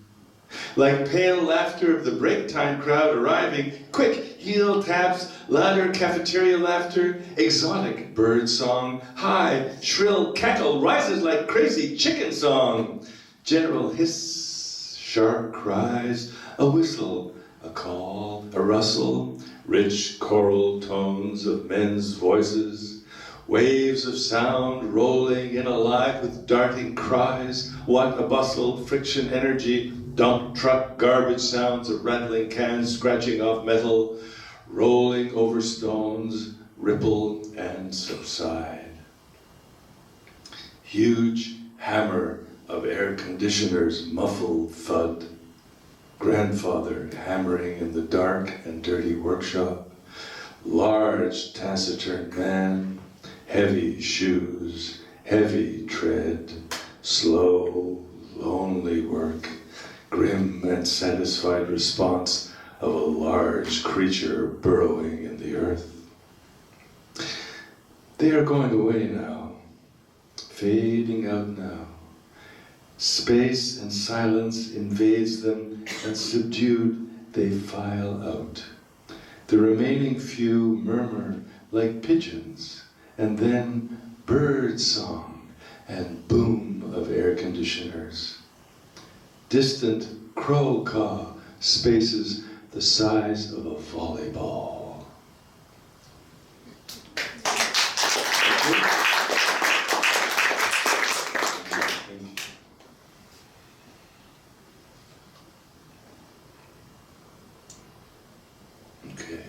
like pale laughter of the break time crowd arriving, quick heel taps, louder cafeteria laughter, exotic bird song, high, shrill cackle rises like crazy chicken song, general hiss, sharp cries, a whistle, a call, a rustle, rich choral tones of men's voices, waves of sound rolling in alive with darting cries, what a bustle, friction, energy, dump truck, garbage sounds of rattling cans scratching off metal, rolling over stones, ripple and subside. Huge hammer of air conditioners, muffled thud. Grandfather hammering in the dark and dirty workshop. Large taciturn man, heavy shoes, heavy tread, slow, lonely work, grim and satisfied response of a large creature burrowing in the earth. They are going away now, fading out now. Space and silence invades them, and subdued they file out. The remaining few murmur like pigeons, and then bird song and boom of air conditioners. Distant crow caw spaces the size of a volleyball. Okay.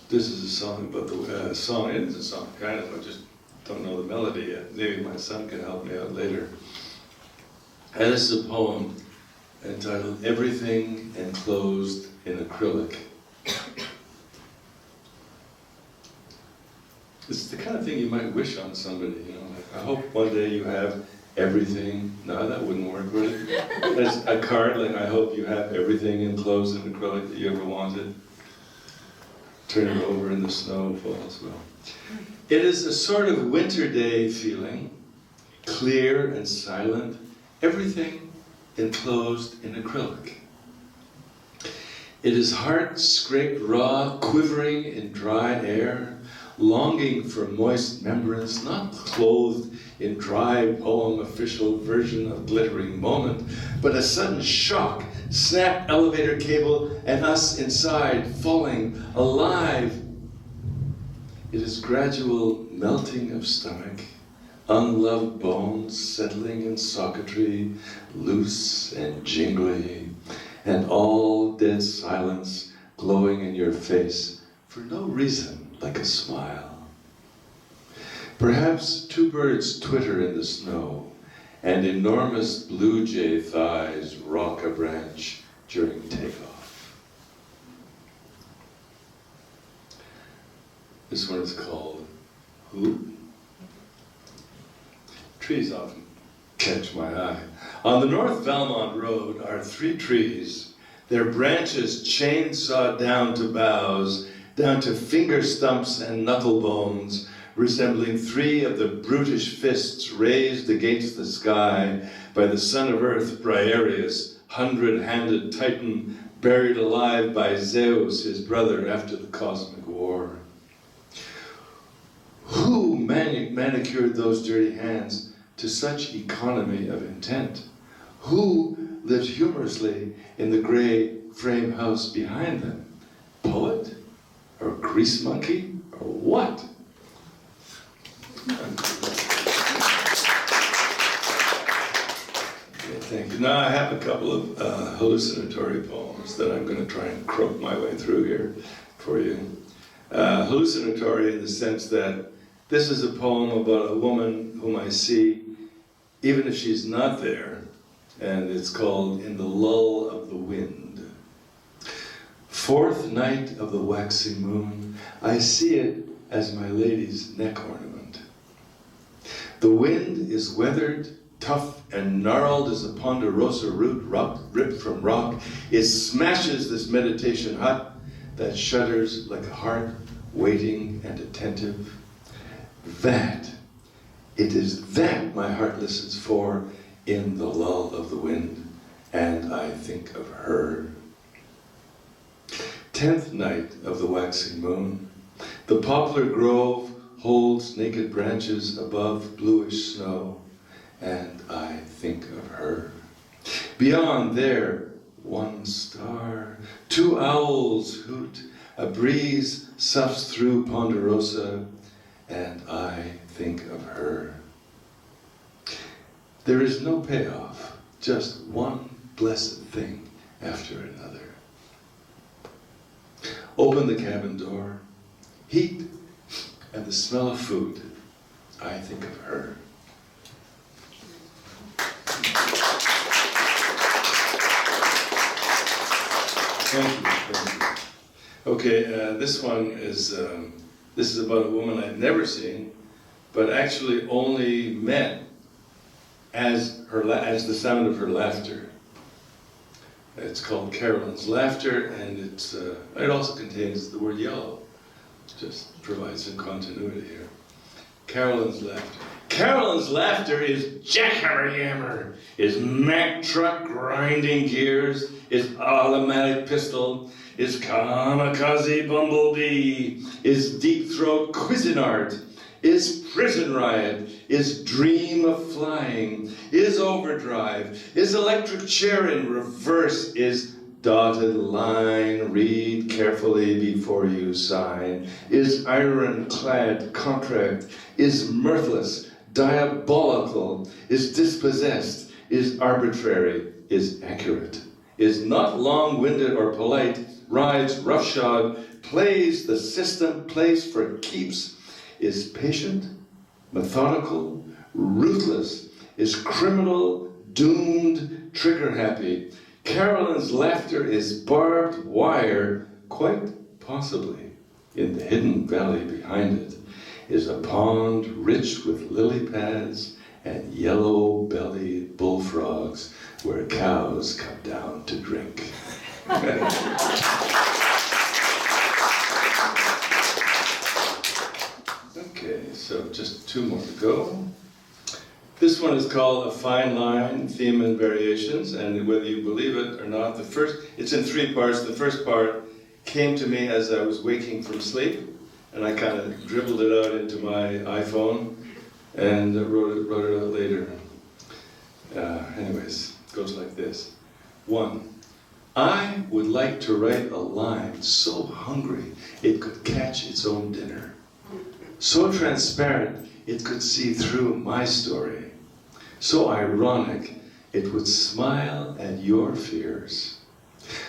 This is a song about the song. It is a song, kind of. I just don't know the melody yet. Maybe my son can help me out later. And this is a poem entitled "Everything Enclosed in Acrylic." It's the kind of thing you might wish on somebody, you know. Like, I hope one day you have everything. No, that wouldn't work, would it? There's a card like, I hope you have everything enclosed in acrylic that you ever wanted. Turn it over and the snow falls. Well, it is a sort of winter day feeling, clear and silent, everything enclosed in acrylic. It is heart scraped raw, quivering in dry air, longing for moist membranes, not clothed in dry poem official version of glittering moment, but a sudden shock, snap elevator cable, and us inside, falling, alive. It is gradual melting of stomach, unloved bones settling in socketry, loose and jingly, and all dead silence glowing in your face for no reason, like a smile. Perhaps two birds twitter in the snow, and enormous blue jay thighs rock a branch during takeoff. This one is called Who? Trees often catch my eye. On the North Valmont Road are 3 trees, their branches chainsawed down to boughs, down to finger stumps and knuckle bones, resembling 3 of the brutish fists raised against the sky by the son of earth, Briareus, 100-handed titan, buried alive by Zeus, his brother, after the cosmic war. Who manicured those dirty hands to such economy of intent? Who lived humorously in the gray frame house behind them? Poet? Or grease monkey? Or what? Okay, thank you. Now I have a couple of hallucinatory poems that I'm going to try and croak my way through here for you. Hallucinatory in the sense that this is a poem about a woman whom I see even if she's not there, and it's called In the Lull of the Wind. Fourth night of the waxing moon, I see it as my lady's neck ornament. The wind is weathered, tough and gnarled as a ponderosa root ripped from rock. It smashes this meditation hut that shudders like a heart waiting and attentive. It is that my heart listens for in the lull of the wind, and I think of her. 10th night of the waxing moon, the poplar grove holds naked branches above bluish snow, and I think of her. Beyond there, one star, two owls hoot, a breeze soughs through ponderosa, and I think of her. There is no payoff, just one blessed thing after another. Open the cabin door, heat and the smell of food. I think of her. Thank you. Okay, this one is about a woman I've never seen, but actually only met as the sound of her laughter. It's called Carolyn's Laughter, and it also contains the word yellow. Just provides some continuity here. Carolyn's Laughter. Carolyn's laughter is jackhammer-yammer, is Mack truck grinding gears, is automatic pistol, is kamikaze bumblebee, is deep throat Cuisinart, is prison riot, is dream of flying, is overdrive, is electric chair in reverse, is dotted line, read carefully before you sign, is ironclad contract, is mirthless, diabolical, is dispossessed, is arbitrary, is accurate, is not long-winded or polite, rides roughshod, plays the system, plays for keeps, is patient, methodical, ruthless, is criminal, doomed, trigger-happy. Carolyn's laughter is barbed wire, quite possibly in the hidden valley behind it is a pond rich with lily pads and yellow-bellied bullfrogs where cows come down to drink. Okay, so just two more to go. This one is called A Fine Line, Theme and Variations, and whether you believe it or not, it's in three parts. The first part came to me as I was waking from sleep, and I kind of dribbled it out into my iPhone and wrote it out later. Anyways, it goes like this. 1. I would like to write a line so hungry it could catch its own dinner. So transparent it could see through my story. So ironic it would smile at your fears.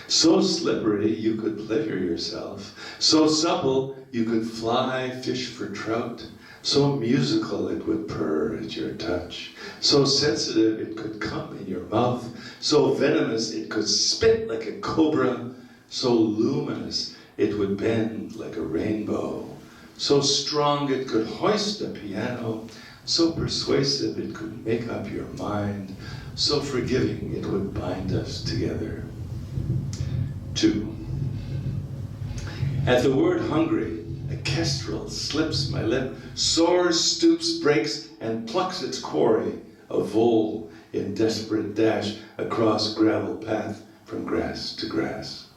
So slippery you could pleasure yourself. So supple you could fly fish for trout. So musical it would purr at your touch. So sensitive it could come in your mouth. So venomous it could spit like a cobra. So luminous it would bend like a rainbow. So strong it could hoist a piano. So persuasive it could make up your mind. So forgiving it would bind us together. 2. At the word hungry, a kestrel slips my lip, soars, stoops, breaks, and plucks its quarry, a vole in desperate dash across gravel path from grass to grass.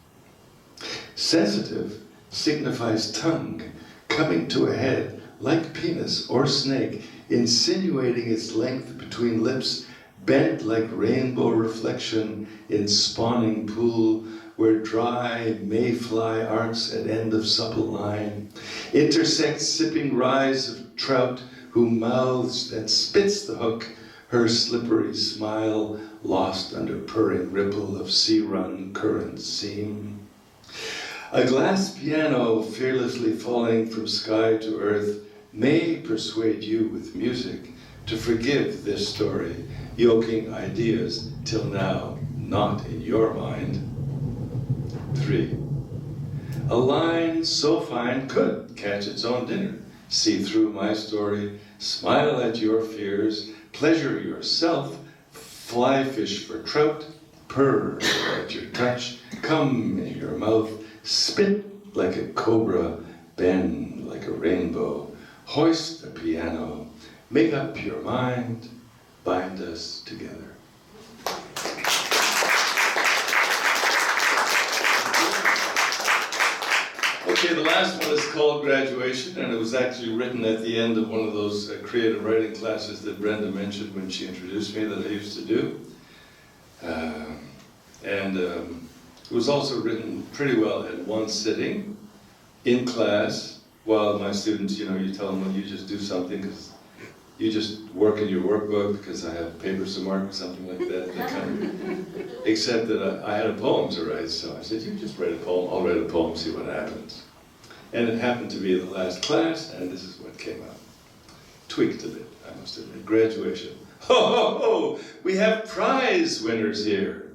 Sensitive signifies tongue, coming to a head like penis or snake, insinuating its length between lips, bent like rainbow reflection in spawning pool, where dry mayfly arcs at end of supple line, intersect sipping rise of trout who mouths and spits the hook, her slippery smile lost under purring ripple of sea-run current seam. A glass piano fearlessly falling from sky to earth may persuade you with music to forgive this story, yoking ideas till now not in your mind. 3. A line so fine could catch its own dinner, see through my story, smile at your fears, pleasure yourself, fly fish for trout, purr at your touch, come in your mouth, spit like a cobra, bend like a rainbow, hoist a piano, make up your mind, bind us together. Okay, the last one is called Graduation, and it was actually written at the end of one of those creative writing classes that Brenda mentioned when she introduced me that I used to do. It was also written pretty well at one sitting, in class, while my students, you tell them, well, you just do something, because you just work in your workbook, because I have papers to mark or something like that. Except that I had a poem to write, so I said, you just write a poem, I'll write a poem, see what happens. And it happened to be the last class, and this is what came out. Tweaked a bit, I must admit. Graduation. Ho, ho, ho! We have prize winners here.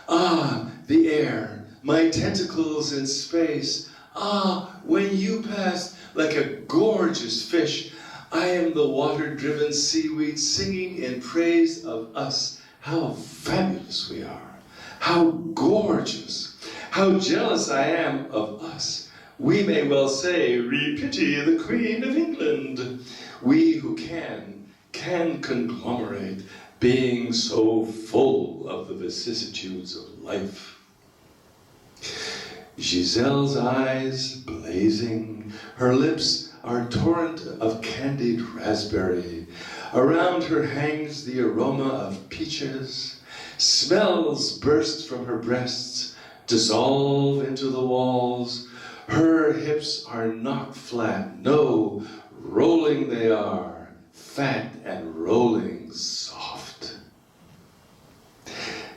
Ah, the air, my tentacles in space. Ah, when you pass like a gorgeous fish, I am the water-driven seaweed singing in praise of us. How fabulous we are. How gorgeous. How jealous I am of us. We may well say, re-pity the Queen of England. We who can conglomerate, being so full of the vicissitudes of life. Giselle's eyes blazing, her lips are torrent of candied raspberry. Around her hangs the aroma of peaches. Smells burst from her breasts, dissolve into the walls. Her hips are not flat, no, rolling they are, fat and rolling soft.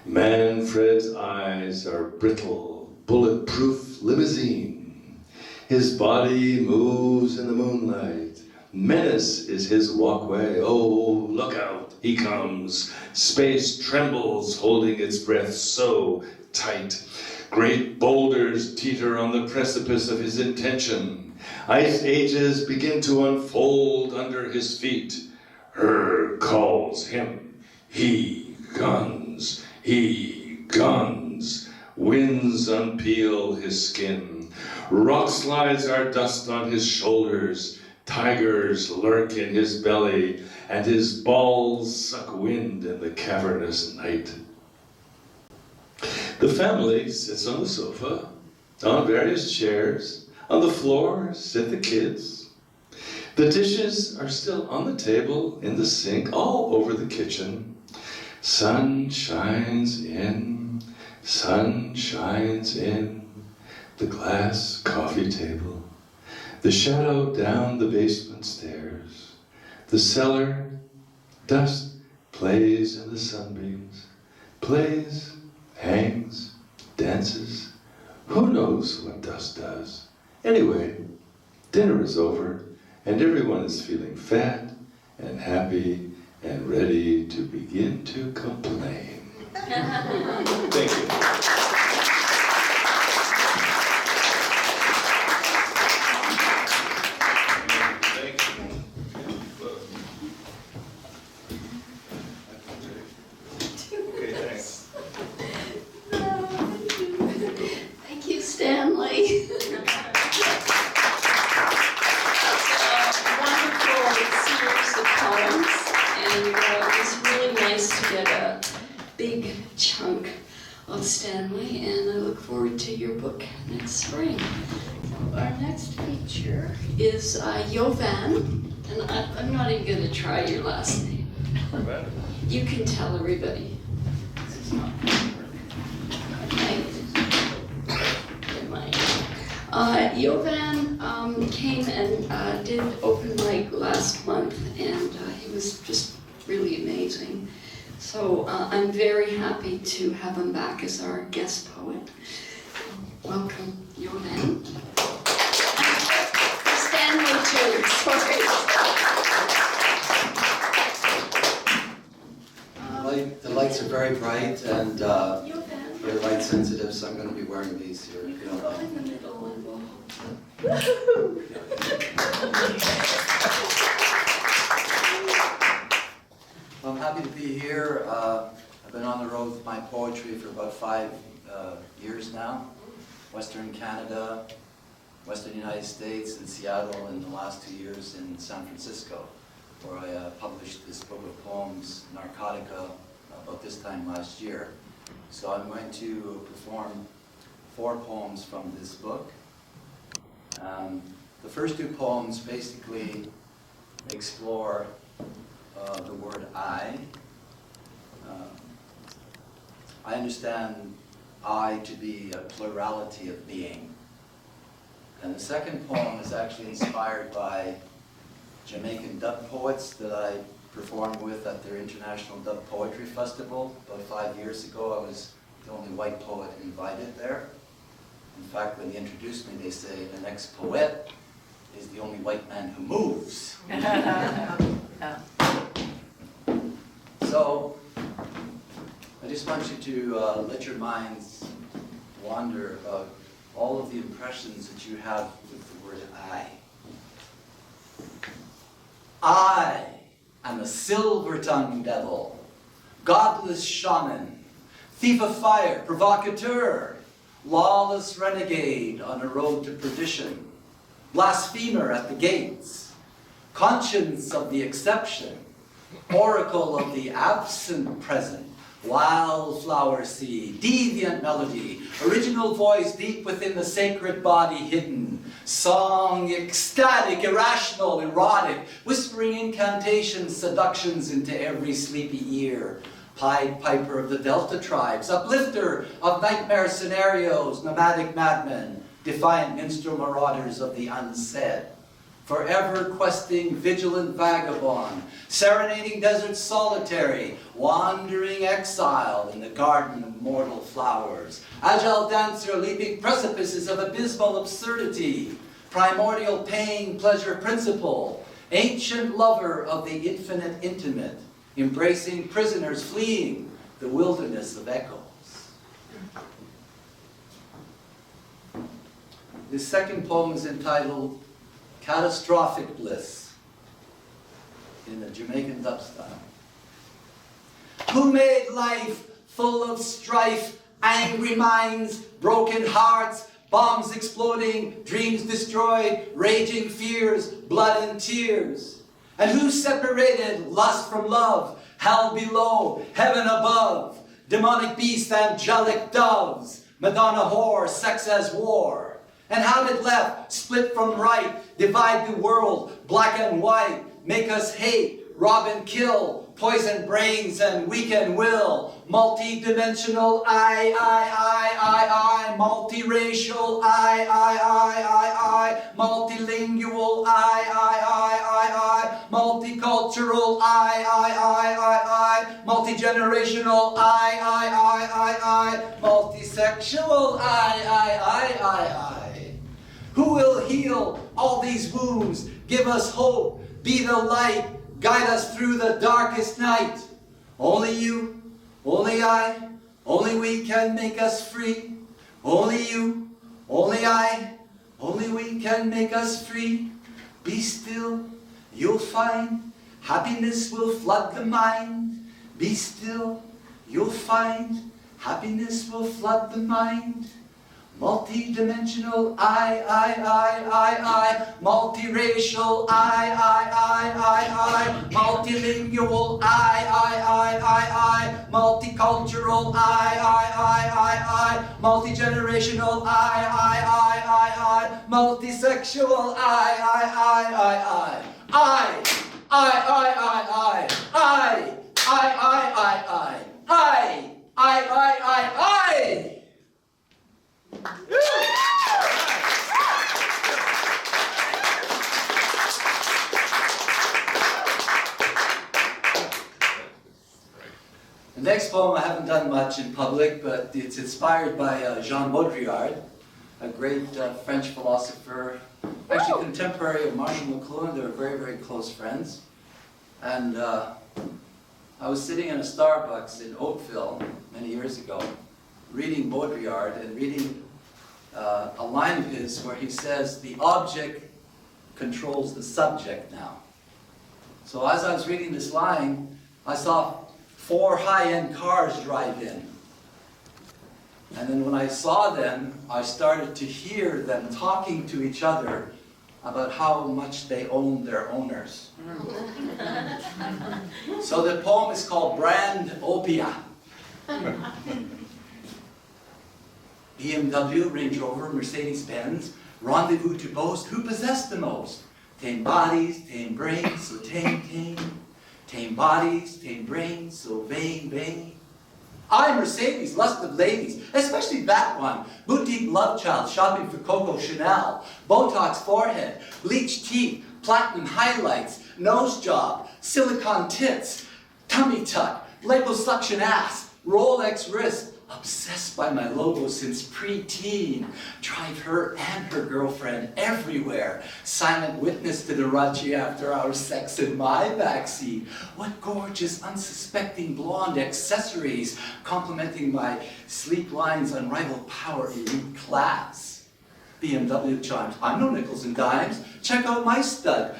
Manfred's eyes are brittle, bulletproof limousine. His body moves in the moonlight. Menace is his walkway. Oh, look out, he comes. Space trembles, holding its breath so tight. Great boulders teeter on the precipice of his intention. Ice ages begin to unfold under his feet. Her calls him. He guns. He guns. Winds unpeel his skin. Rock slides are dust on his shoulders. Tigers lurk in his belly, and his balls suck wind in the cavernous night. The family sits on the sofa, on various chairs. On the floor sit the kids. The dishes are still on the table, in the sink, all over the kitchen. Sun shines in the glass coffee table. The shadow down the basement stairs. The cellar, dust plays in the sunbeams. Plays, hangs, dances. Who knows what dust does? Anyway, dinner is over, and everyone is feeling fat and happy and ready to begin to complain. Thank you. Thank you, Stanley. Big chunk of Stanley, and I look forward to your book next spring. Our next feature is Jovan, and I'm not even going to try your last name. You can tell everybody. This is not okay. Good mind. Jovan came and did open mic last month, and he was just really amazing. So I'm very happy to have him back as our guest poet. Welcome, Jovan. Stanley too, sorry. The lights are very bright and they're light sensitive, so I'm going to be wearing these here. You can go in the middle and we'll I'm happy to be here. I've been on the road with my poetry for about 5 years now. Western Canada, Western United States, and Seattle, in the last 2 years in San Francisco, where I published this book of poems, Narcotica, about this time last year. So I'm going to perform 4 poems from this book. The first 2 poems basically explore the word I. I understand I to be a plurality of being. And the second poem is actually inspired by Jamaican dub poets that I performed with at their International Dub Poetry Festival. About 5 years ago, I was the only white poet invited there. In fact, when they introduced me, they say, the next poet is the only white man who moves. So, I just want you to let your minds wander about all of the impressions that you have with the word I am a silver-tongued devil, godless shaman, thief of fire, provocateur, lawless renegade on a road to perdition, blasphemer at the gates, conscience of the exception, oracle of the absent present, wildflower seed, deviant melody, original voice deep within the sacred body hidden, song ecstatic, irrational, erotic, whispering incantations, seductions into every sleepy ear, Pied Piper of the Delta tribes, uplifter of nightmare scenarios, nomadic madmen, defiant minstrel marauders of the unsaid, forever questing vigilant vagabond, serenading desert solitary, wandering exile in the garden of mortal flowers, agile dancer leaping precipices of abysmal absurdity, primordial pain, pleasure principle, ancient lover of the infinite intimate, embracing prisoners fleeing the wilderness of echoes. The second poem is entitled Catastrophic Bliss, in the Jamaican dub style. Who made life full of strife, angry minds, broken hearts, bombs exploding, dreams destroyed, raging fears, blood and tears? And who separated lust from love, hell below, heaven above, demonic beasts, angelic doves, Madonna whore, sex as war? And how did left, split from right, divide the world, black and white, make us hate, rob and kill, poison brains and weaken will, multi-dimensional I, multiracial I, multilingual I, multicultural I, multigenerational I, multisexual I. Who will heal all these wounds, give us hope, be the light, guide us through the darkest night? Only you, only I, only we can make us free. Only you, only I, only we can make us free. Be still, you'll find happiness will flood the mind. Be still, you'll find happiness will flood the mind. Multi-dimensional I, multiracial I, multilingual I, multicultural I, multigenerational I, multisexual I. The next poem I haven't done much in public, but it's inspired by Jean Baudrillard, a great French philosopher, actually contemporary of Marshall McLuhan. They were very, very close friends. And I was sitting in a Starbucks in Oakville many years ago, reading Baudrillard and reading a line of his where he says, the object controls the subject now. So as I was reading this line, I saw 4 high-end cars drive in. And then when I saw them, I started to hear them talking to each other about how much they owned their owners. So the poem is called Brand Opia. BMW, Range Rover, Mercedes-Benz, rendezvous to boast, who possessed the most? Tame bodies, tame brains, so tame, tame. Tame bodies, tame brains, so vain, vain. I, Mercedes, lust of ladies, especially that one. Boutique love child, shopping for Coco Chanel. Botox forehead, bleached teeth, platinum highlights, nose job, silicone tits, tummy tuck, liposuction ass, Rolex wrist. Obsessed by my logo since pre-teen. Drive her and her girlfriend everywhere. Silent witness to the raunchy after-hour sex in my backseat. What gorgeous, unsuspecting blonde accessories complementing my sleek lines, unrivaled power, elite class. BMW charms. I'm no nickels and dimes. Check out my stud.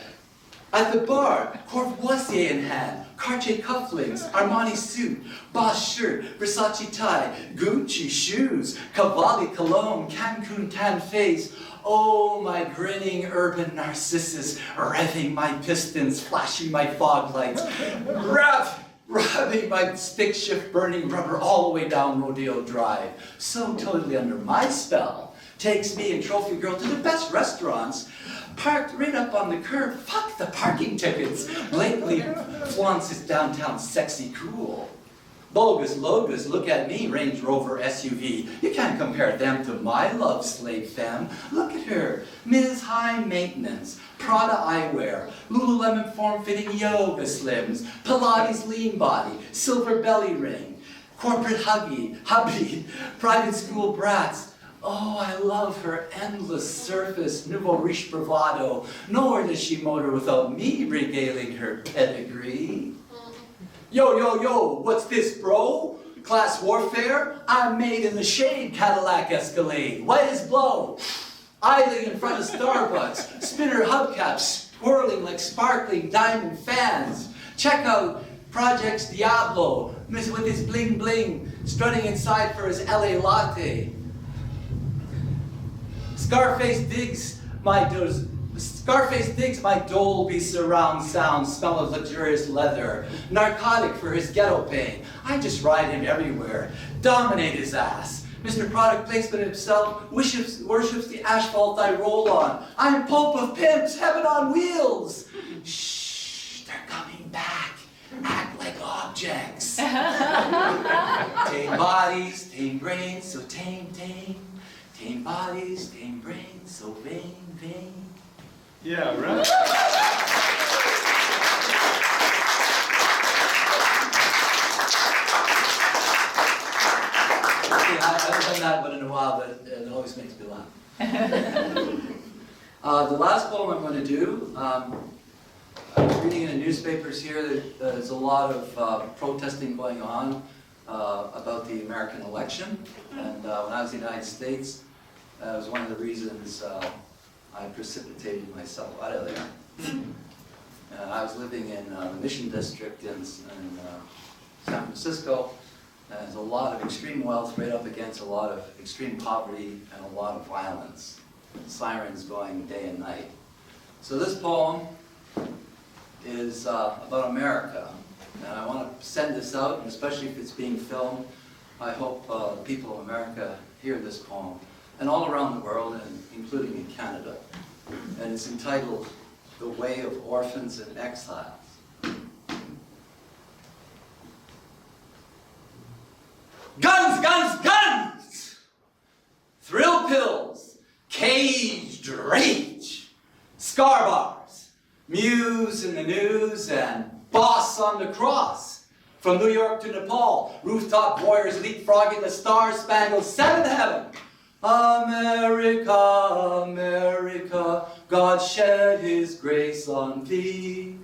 At the bar, Courvoisier in hand, Cartier cufflinks, Armani suit, Boss shirt, Versace tie, Gucci shoes, Cavalli cologne, Cancun tan face. Oh, my grinning urban Narcissus, revving my pistons, flashing my fog lights, rubbing my stick shift burning rubber all the way down Rodeo Drive. So totally under my spell. Takes me and Trophy Girl to the best restaurants. Parked right up on the curb, fuck the parking tickets. Blatantly flaunts his downtown sexy cool. Bogus logos, look at me, Range Rover SUV. You can't compare them to my love slave femme. Look at her, Ms. High Maintenance, Prada eyewear, Lululemon form-fitting yoga slims, Pilates lean body, silver belly ring, corporate hubby, private school brats. Oh, I love her endless surface, nouveau riche bravado. Nowhere does she motor without me regaling her pedigree. Yo, yo, yo, what's this, bro? Class warfare? I'm made in the shade, Cadillac Escalade. White as blow. Idling in front of Starbucks. Spinner hubcaps swirling like sparkling diamond fans. Check out Projects Diablo with his bling bling, strutting inside for his LA latte. Scarface digs my Dolby surround sound, smell of luxurious leather. Narcotic for his ghetto pain. I just ride him everywhere. Dominate his ass. Mr. Product Placement himself worships the asphalt I roll on. I'm Pope of Pimps, heaven on wheels. Shh, they're coming back. Act like objects. Tame bodies, tame brains, so tame, tame. Tame bodies, tame brains, so vain, vain. Yeah, right. Okay, I haven't done that one in a while, but it always makes me laugh. The last poem I'm going to do, I was reading in the newspapers here that there's a lot of protesting going on about the American election. And when I was in the United States, that was one of the reasons I precipitated myself out of there. I was living in the Mission District in San Francisco, and there's a lot of extreme wealth right up against a lot of extreme poverty and a lot of violence. Sirens going day and night. So this poem is about America, and I want to send this out, and especially if it's being filmed, I hope the people of America hear this poem. And all around the world, and including in Canada. And it's entitled The Way of Orphans and Exiles. Rage, rage. Scar bars, Muse in the news, and Boss on the cross. From New York to Nepal, rooftop warriors leapfrogging the star-spangled seventh heaven. America, America, God shed his grace on thee,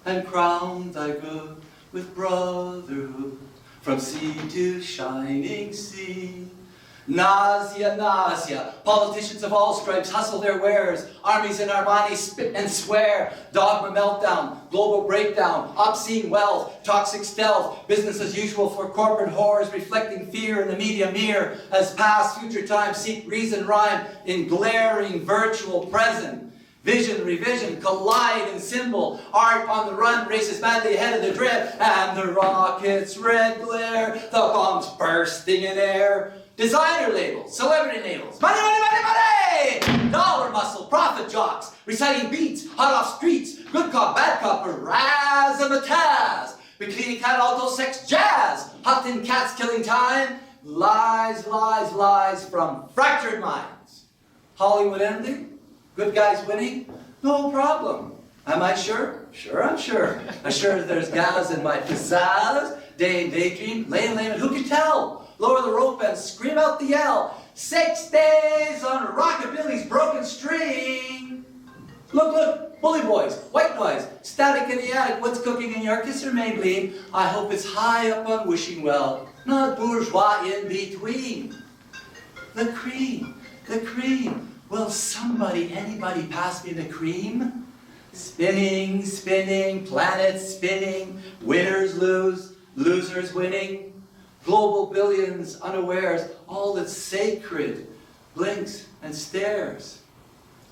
and crown thy good with brotherhood, from sea to shining sea. Nausea, nausea, politicians of all stripes hustle their wares, armies in Armani spit and swear, dogma meltdown, global breakdown, obscene wealth, toxic stealth, business as usual for corporate whores, reflecting fear in the media mirror, as past, future times seek reason rhyme in glaring virtual present. Vision, revision, collide in symbol. Art on the run races madly ahead of the dread, and the rocket's red glare, the bombs bursting in air. Designer labels, celebrity labels, money, money, money, money! Dollar muscle, profit jocks, reciting beats, hot off streets, good cop, bad cop, razzmatazz, bikini cat, alto, sex, jazz, hot tin cats killing time, lies, lies, lies from fractured minds. Hollywood ending, good guys winning, no problem. Am I sure? Sure, I'm sure. I'm sure there's gals in my pizzazz, daydream, lame, and who can tell? Lower the rope and scream out the yell. 6 days on rockabilly's broken string. Look, look, bully boys, white noise, static in the attic, what's cooking in your kisser Maybelline? I hope it's high up on wishing well, not bourgeois in between. The cream, the cream. Will somebody, anybody pass me the cream? Spinning, spinning, planets spinning, winners lose, losers winning. Global billions unawares, all that's sacred blinks and stares.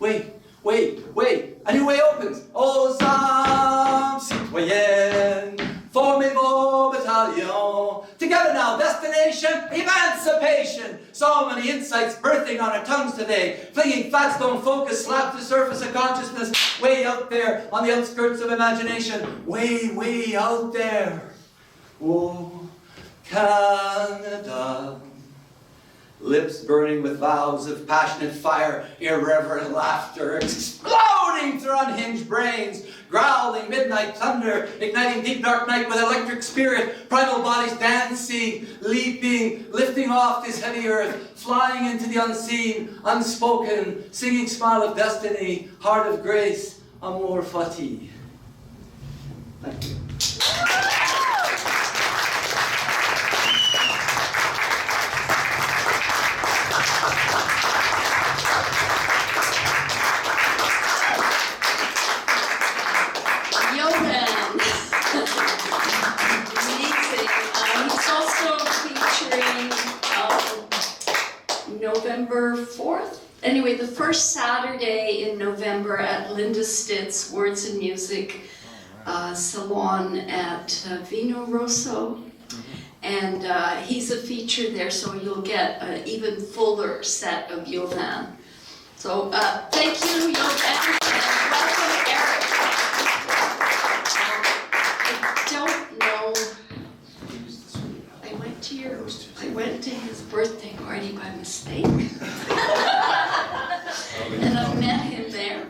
Wait, wait, wait, a new way opens. Aux âmes citoyennes, formez vos bataillons. Together now, destination, emancipation. So many insights birthing on our tongues today. Flinging flat stone focus, slap the surface of consciousness. Way out there, on the outskirts of imagination. Way, way out there. Oh, Canada. Lips burning with vows of passionate fire, irreverent laughter, exploding through unhinged brains, growling midnight thunder, igniting deep dark night with electric spirit, primal bodies dancing, leaping, lifting off this heavy earth, flying into the unseen, unspoken, singing smile of destiny, heart of grace, amour fati. Thank you. November 4th? Anyway, the first Saturday in November at Linda Stitt's Words and Music Salon at Vino Rosso. And he's a feature there, so you'll get an even fuller set of Jovan. So thank you, Jovan, and welcome, Eric. I don't know. I went to his birthday party by mistake. And I met him there.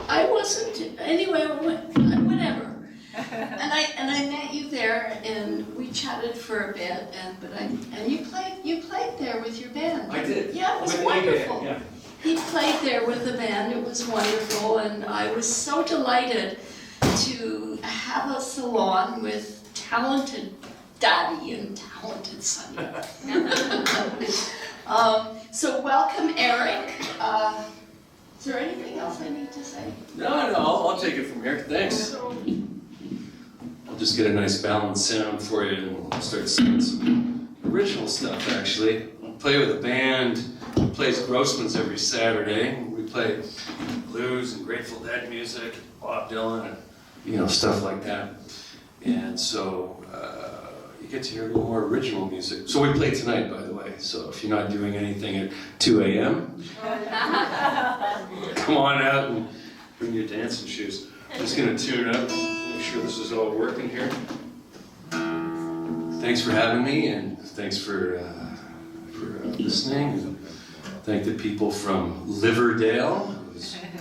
I wasn't, anyway, whatever. And I met you there, and we chatted for a bit, and you played there with your band. I did. Yeah, it was wonderful. Yeah. He played there with the band, it was wonderful, and I was so delighted to have a salon with talented daddy and talented sonny. So welcome, Eric. Is there anything else I need to say? No, I'll take it from here. Thanks. I'll just get a nice balanced sound for you and start singing some original stuff, actually. I'll play with a band who plays Grossman's every Saturday. We play blues and Grateful Dead music, Bob Dylan, and stuff like that. And so you get to hear a little more original music. So we play tonight, by the way. So if you're not doing anything at 2 a.m., come on out and bring your dancing shoes. I'm just going to tune up, make sure this is all working here. Thanks for having me, and thanks for listening. And thank the people from Liverdale.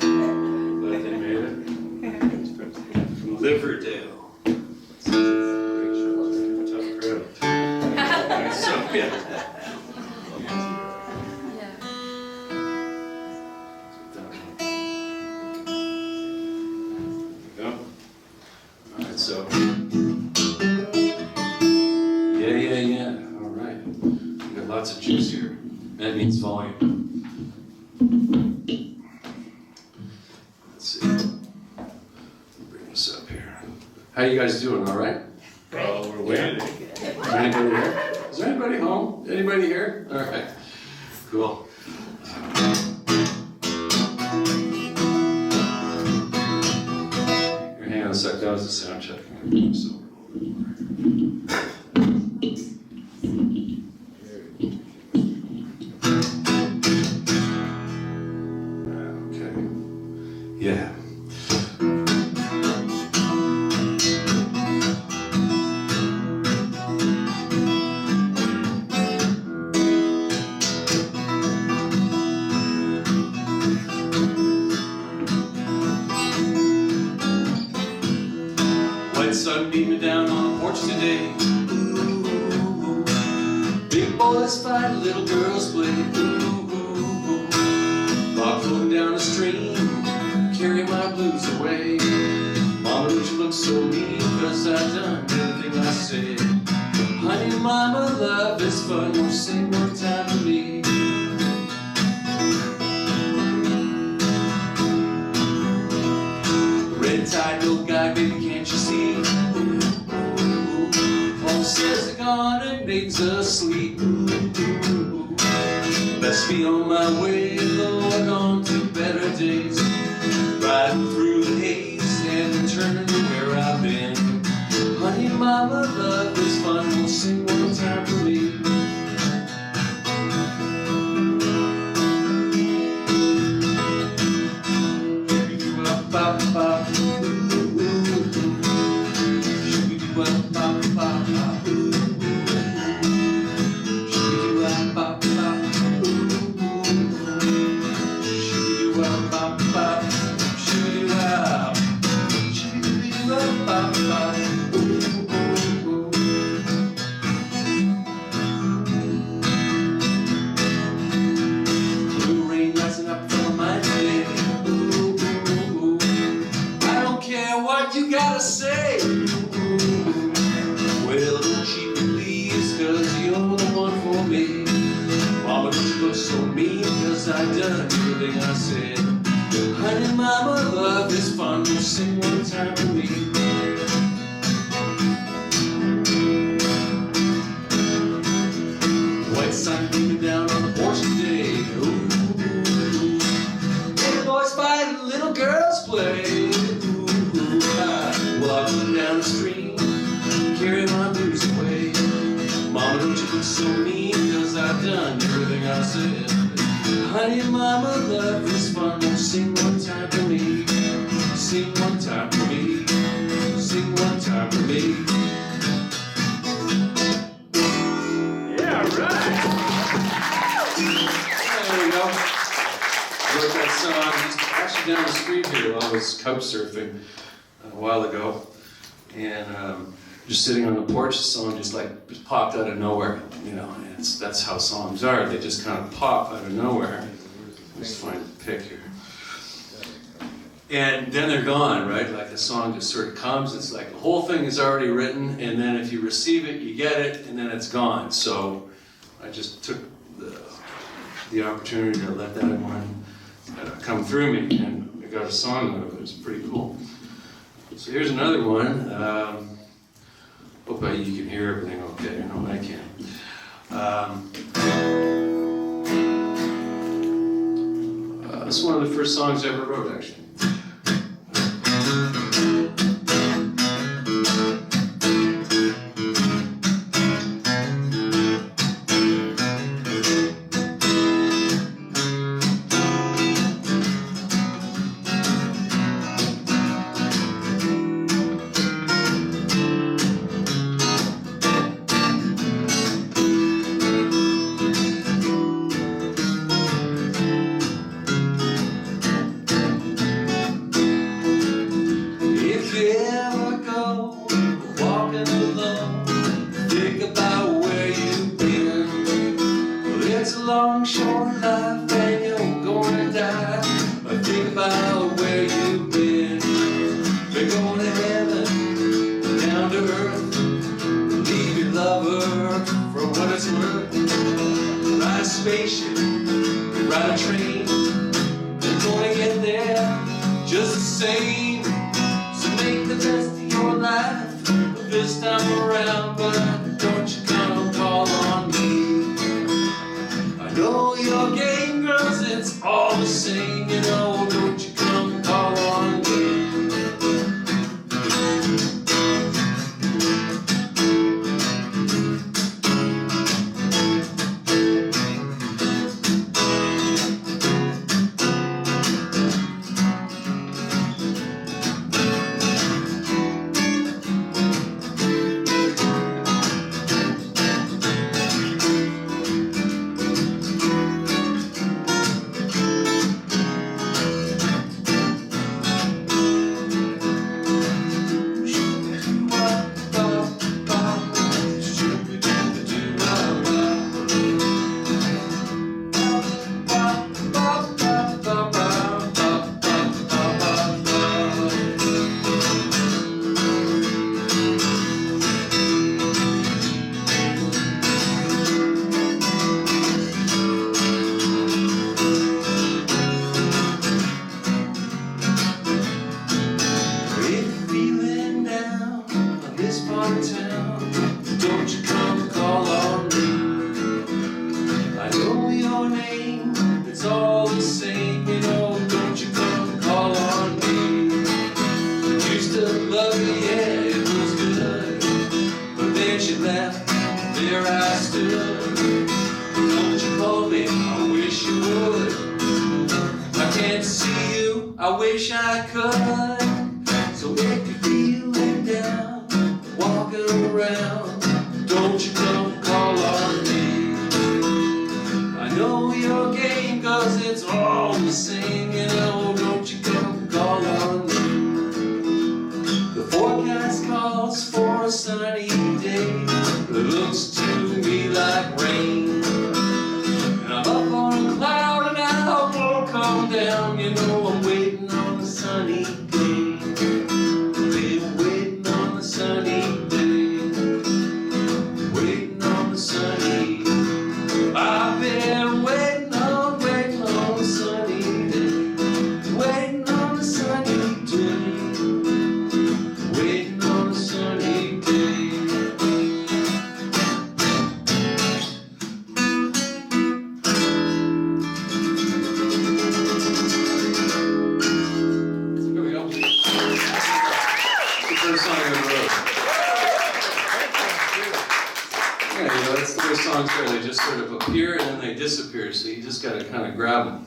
Glad they made it. From Liverdale. Tough crowd. So, yeah. Alright, so. Yeah. Alright. We got lots of juice here. That means volume. Let's see. Bring this up here. How you guys doing? Alright? Oh, we're waiting. Anybody here? Is there anybody home? Anybody here? Alright. Cool. Here, hang on a sec. That was the sound check. So. Okay. Yeah. Sun beaming down on the porch today. Ooh, big boys fight, little girls play. Ooh, log floating down the stream, carry my blues away. Mama, don't you look so mean, 'cause I've done everything I said. Honey, mama, love is fun, won't sing one time for me. Red-tied old guy, baby, can't you see? Mom says they're gone and maidens asleep. Best be on my way, Lord, on to better days. Riding through the haze and returning to where I've been. Honey, mama, love is fun, won't sing one time for me. You gotta say, well, don't you please, 'cause you're the one for me. Mama, don't you look so mean, 'cause I've done everything I said. Honey, mama, love is fun, will sing one time for me. White sun beaming down on the porch today. Ooh, little boys fight, little girls play. Walking down the street, carry my blues away. Mama, don't you look so mean, 'cause I've done everything I said. Honey, mama, love is fun, won't sing one time for me. Sing one time for me. Sing one time for me. Yeah, right! There we go. I wrote that song actually down the street here while I was couch surfing a while ago, and just sitting on the porch, the song just popped out of nowhere, you know. And that's how songs are; they just kind of pop out of nowhere. Let's find the pick here, and then they're gone, right? Like the song just sort of comes. It's like the whole thing is already written, and then if you receive it, you get it, and then it's gone. So I just took the opportunity to let that one come through me, and I got a song out of it. It's pretty cool. So here's another one. Hope you can hear everything okay. I know I can. This is one of the first songs I ever wrote, actually. same. So make the best of your life this time around, but don't you come call on me. I know your game, girls, it's all the same, you know, don't you come call on me. So you just got to kind of grab them.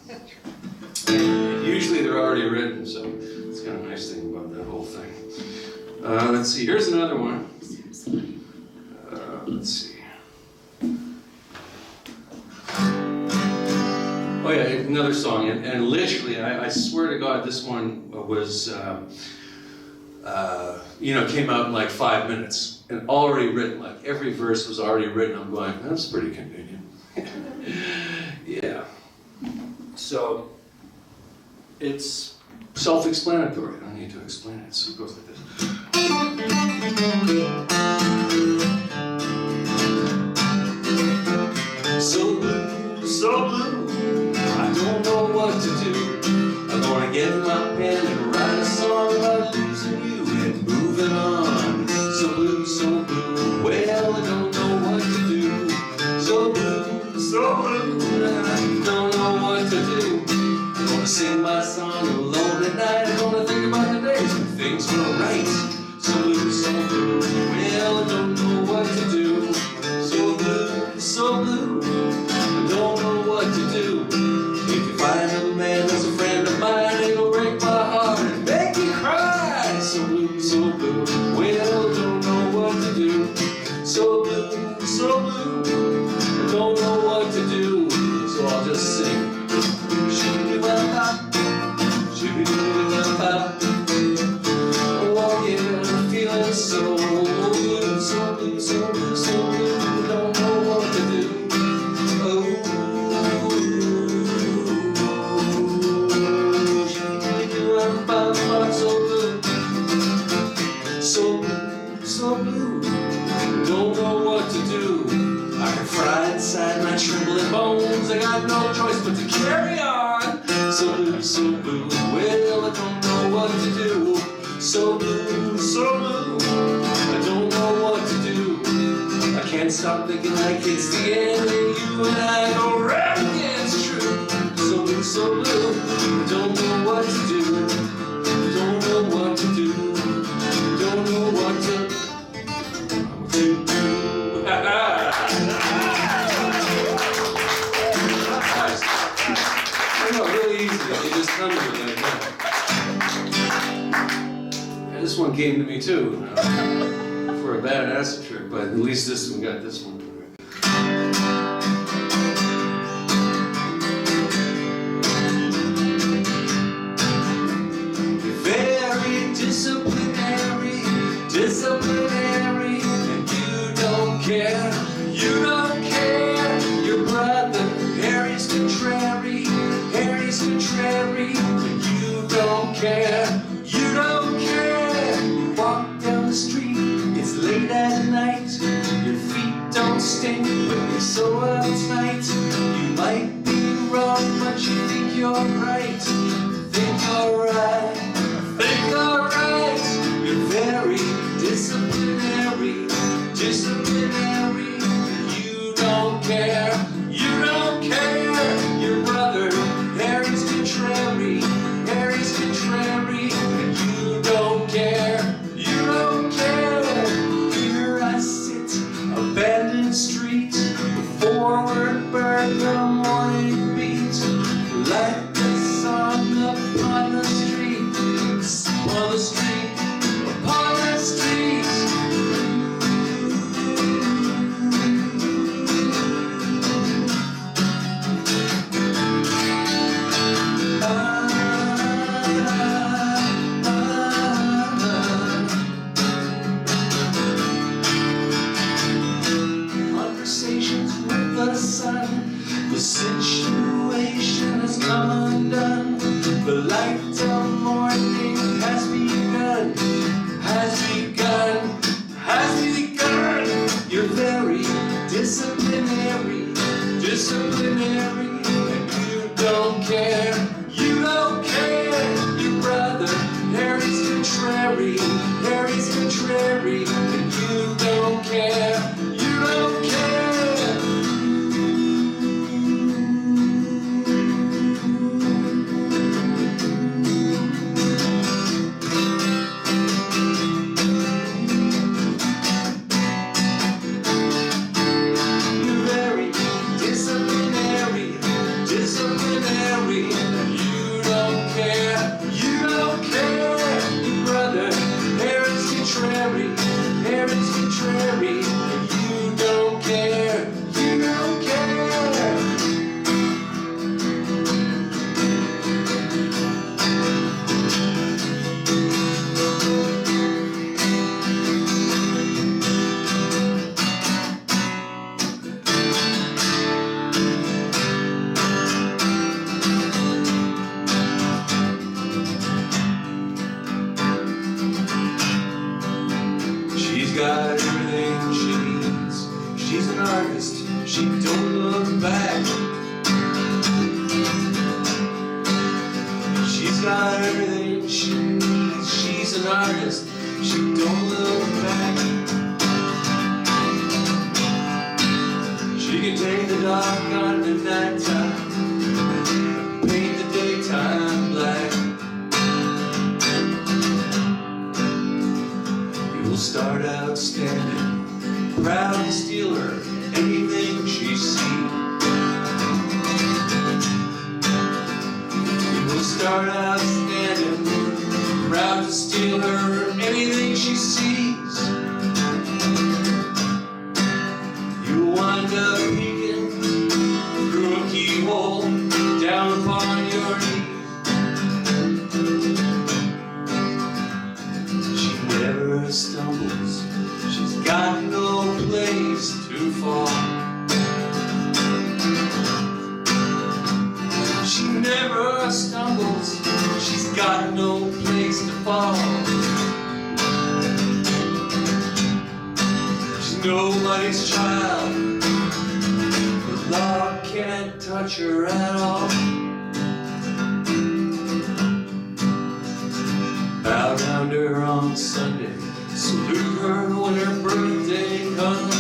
And usually they're already written, so it's kind of a nice thing about that whole thing. Let's see, here's another one. Let's see. Oh yeah, another song, and literally, I swear to God, this one was, came out in like 5 minutes, and already written, like every verse was already written. I'm going, that's pretty convenient. Yeah. So, it's self-explanatory. I don't need to explain it. So it goes like this. So blue, so blue, I don't know what to do. I'm gonna get my pen and write a song about losing you and moving on. So blue, well, I don't know what to do. So blue, I don't know what to do. I'm gonna sing my song alone at night. I'm gonna think about the days when things were right. So blue, well, I don't know what to do. So blue, I don't know what to do. If you find a man that's a friend of mine, it'll break my heart and make me cry. So blue, well, I don't know what to do. So blue, I don't know what to do. So I'll just sing. Oh yeah, I'm feeling so blue, so blue, so blue, so blue. blue, so blue. Well, I don't know what to do. So blue, so blue. I don't know what to do. I can't stop thinking like it's the end of you and I go right against true. So blue, so blue. I don't know what to do. Don't know what to do. Don't know what to do. Really easy. You just come to it like that. And this one came to me too, for a bad acid trip, but at least this one got this one. You're very disciplinary, disciplinary, and you don't care. You don't care. Your brother Harry's contrary. Harry's contrary, but you don't care. You don't care. You walk down the street, it's late at night. Your feet don't stink, but you're so uptight. You might be wrong, but you think you're right. Think you're right. Think you're right. You're very disciplinary, disciplinary. You don't care. You don't care. Your brother Harry's contrary, Harry's contrary, and you don't care, you don't care. Here I sit, abandoned street, forward burn the morning beat, like the sun upon the street, upon the street, upon the street. Conversations with the sun, the situation has come undone. The light of morning has begun, has begun, has begun. You're very disciplinary, disciplinary, and you don't care, you don't care. Your brother Harry's contrary, Harry's contrary, and you don't care, you don't care. You're very disciplinary, disciplinary, and you don't care, you don't care. Your brother Harry's contrary, Harry's contrary, and you don't care, you don't care. She's got everything she needs. She's an artist, she don't look back. She's got everything she needs. She's an artist, she don't look back. She can take the dark out of the nighttime, paint the daytime black. You'll start out standing, proud to steal her anything she sees. You will start out standing, proud to steal her anything she sees. You'll wind up peeking through a keyhole down upon your knees. She never stumbles, she's got no place to fall. She never stumbles, she's got no place to fall. She's nobody's child, the law can't touch her at all. on Sunday, salute her when her birthday comes.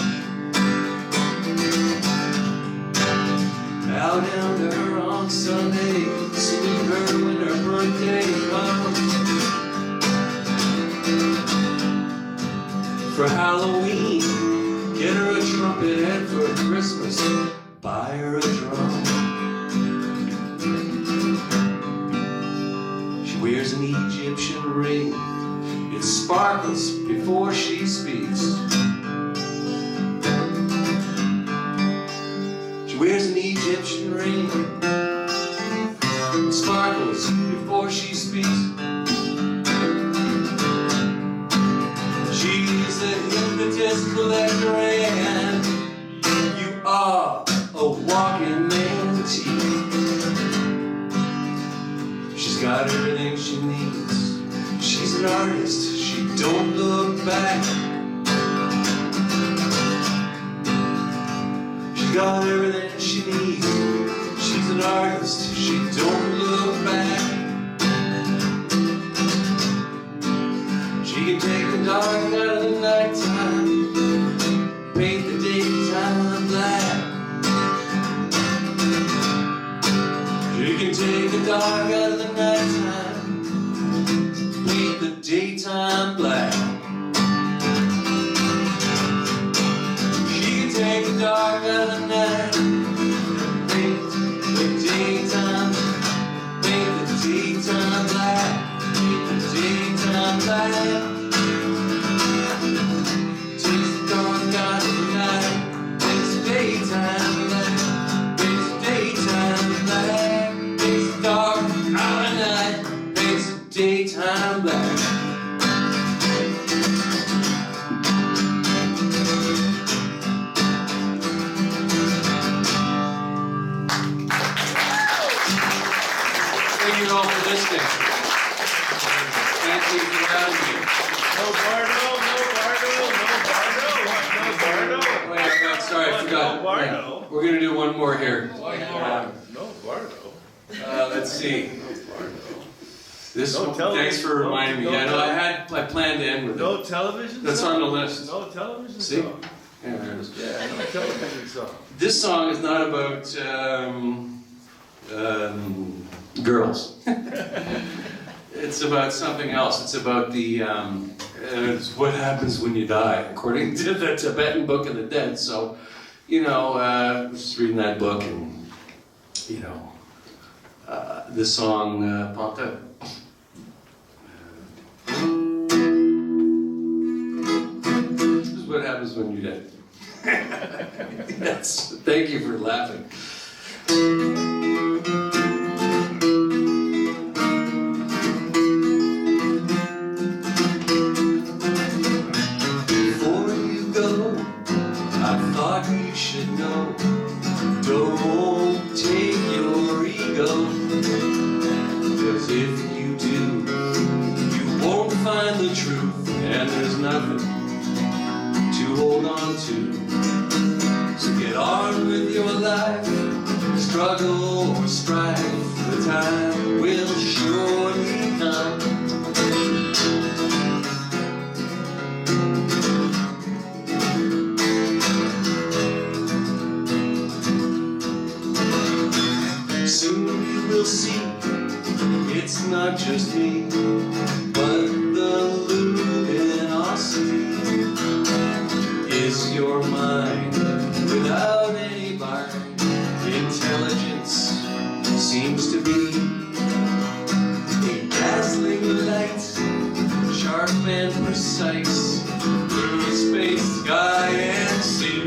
Bow down to her on Sunday, salute her when her birthday comes. For Halloween, get her a trumpet, and for Christmas, buy her a drum. She wears an Egyptian ring, it sparkles before she speaks. She wears an Egyptian ring, it sparkles before she speaks. She's a hypnotist collector and you are a walking antique. She's got everything she needs. She's an artist, she don't look back. She's got everything she needs. She's an artist, she don't look back. She can take the dark out of the nighttime, paint the daytime black. She can take the dark out of the nighttime, paint the daytime black. She can take the dark out of the night, paint the daytime, paint the daytime black, paint the daytime black. Takes the dark out of the night, makes the daytime black, makes the daytime black, makes the dark out of the night, makes the daytime black. Thank you all for listening. Thank you for having me. No Bardo, no Bardo, no Bardo, no Bardo. Wait, sorry, I forgot. No Bardo. We're gonna do one more here. No Bardo. Let's see. This No one, television. thanks for reminding me. No I know I planned to end with No it. television That's song? on the list. No television See? song. Yeah, there it is. Yeah, no television song. This song is not about girls. It's about something else. It's about the it's what happens when you die, according to the Tibetan Book of the Dead. So, you know, I was just reading that book, and you know, this song popped up. This is what happens when you die. Yes. Thank you for laughing. Before you go, I thought you should know. Don't take your ego, 'cause if you do, you won't find the truth, and there's nothing to hold on to. So get on with your life, struggle or strife, the time will surely come. Soon you will see, it's not just me, but the luminosity is your mind without any mind. Intelligence seems to be a dazzling light, sharp and precise, through space, sky, and sea.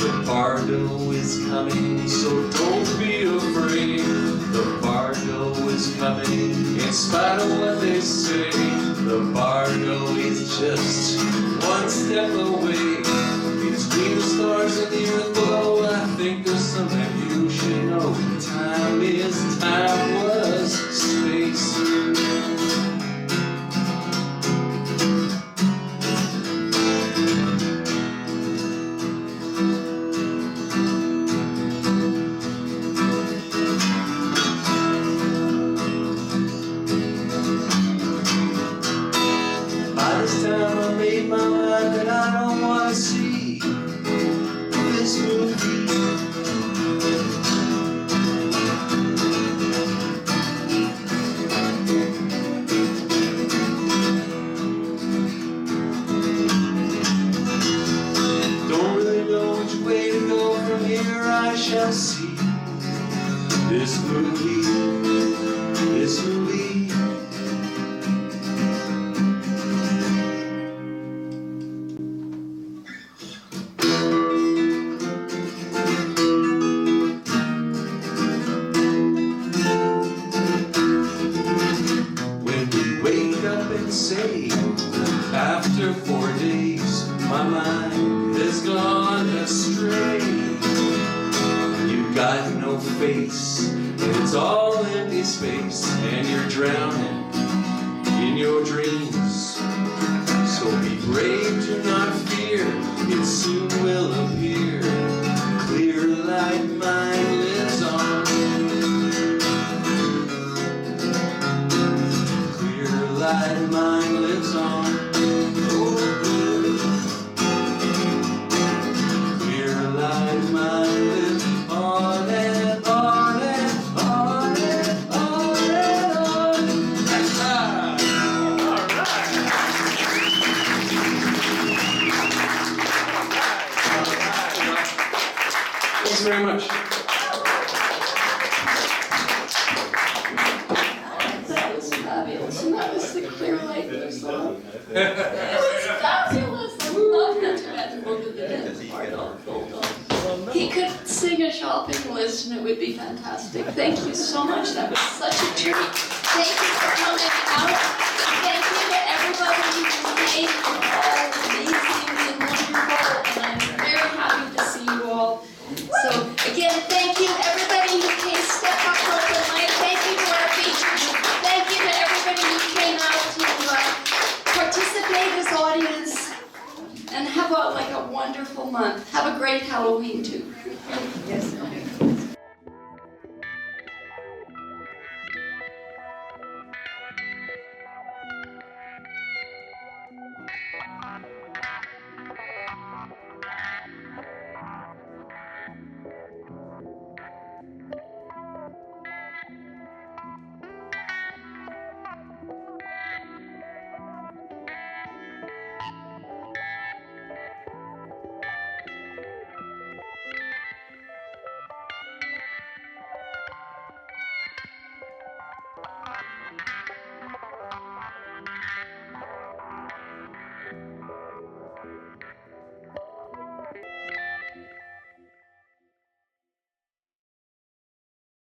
The bardo is coming, so don't be afraid. The bardo is coming, in spite of what they say. The bardo is just one step away. Between the stars and the earth below, I think there's something you should know. Time is time was space. face, and it's all empty space, and you're drowning in your dreams. So be brave, do not fear, it soon will appear. Clear light mind lives on. Clear light mind lives on. Clear light mind lives on and on and on and on and on. Thanks very much. That was fabulous, and that was the Clear Light song. It was fabulous. I love that you had to look at the dance part. He could sing a shopping list, and it would be fantastic. Thank you so much. That was such a treat. Thank you for coming out. Thank you to everybody who came. You're all amazing and wonderful, and I'm very happy to see you all. So again, thank you everybody who came, step up for the night. Thank you to our features. Thank you to everybody who came out to participate as audience. And have a wonderful month. Have a great Halloween too. Yes.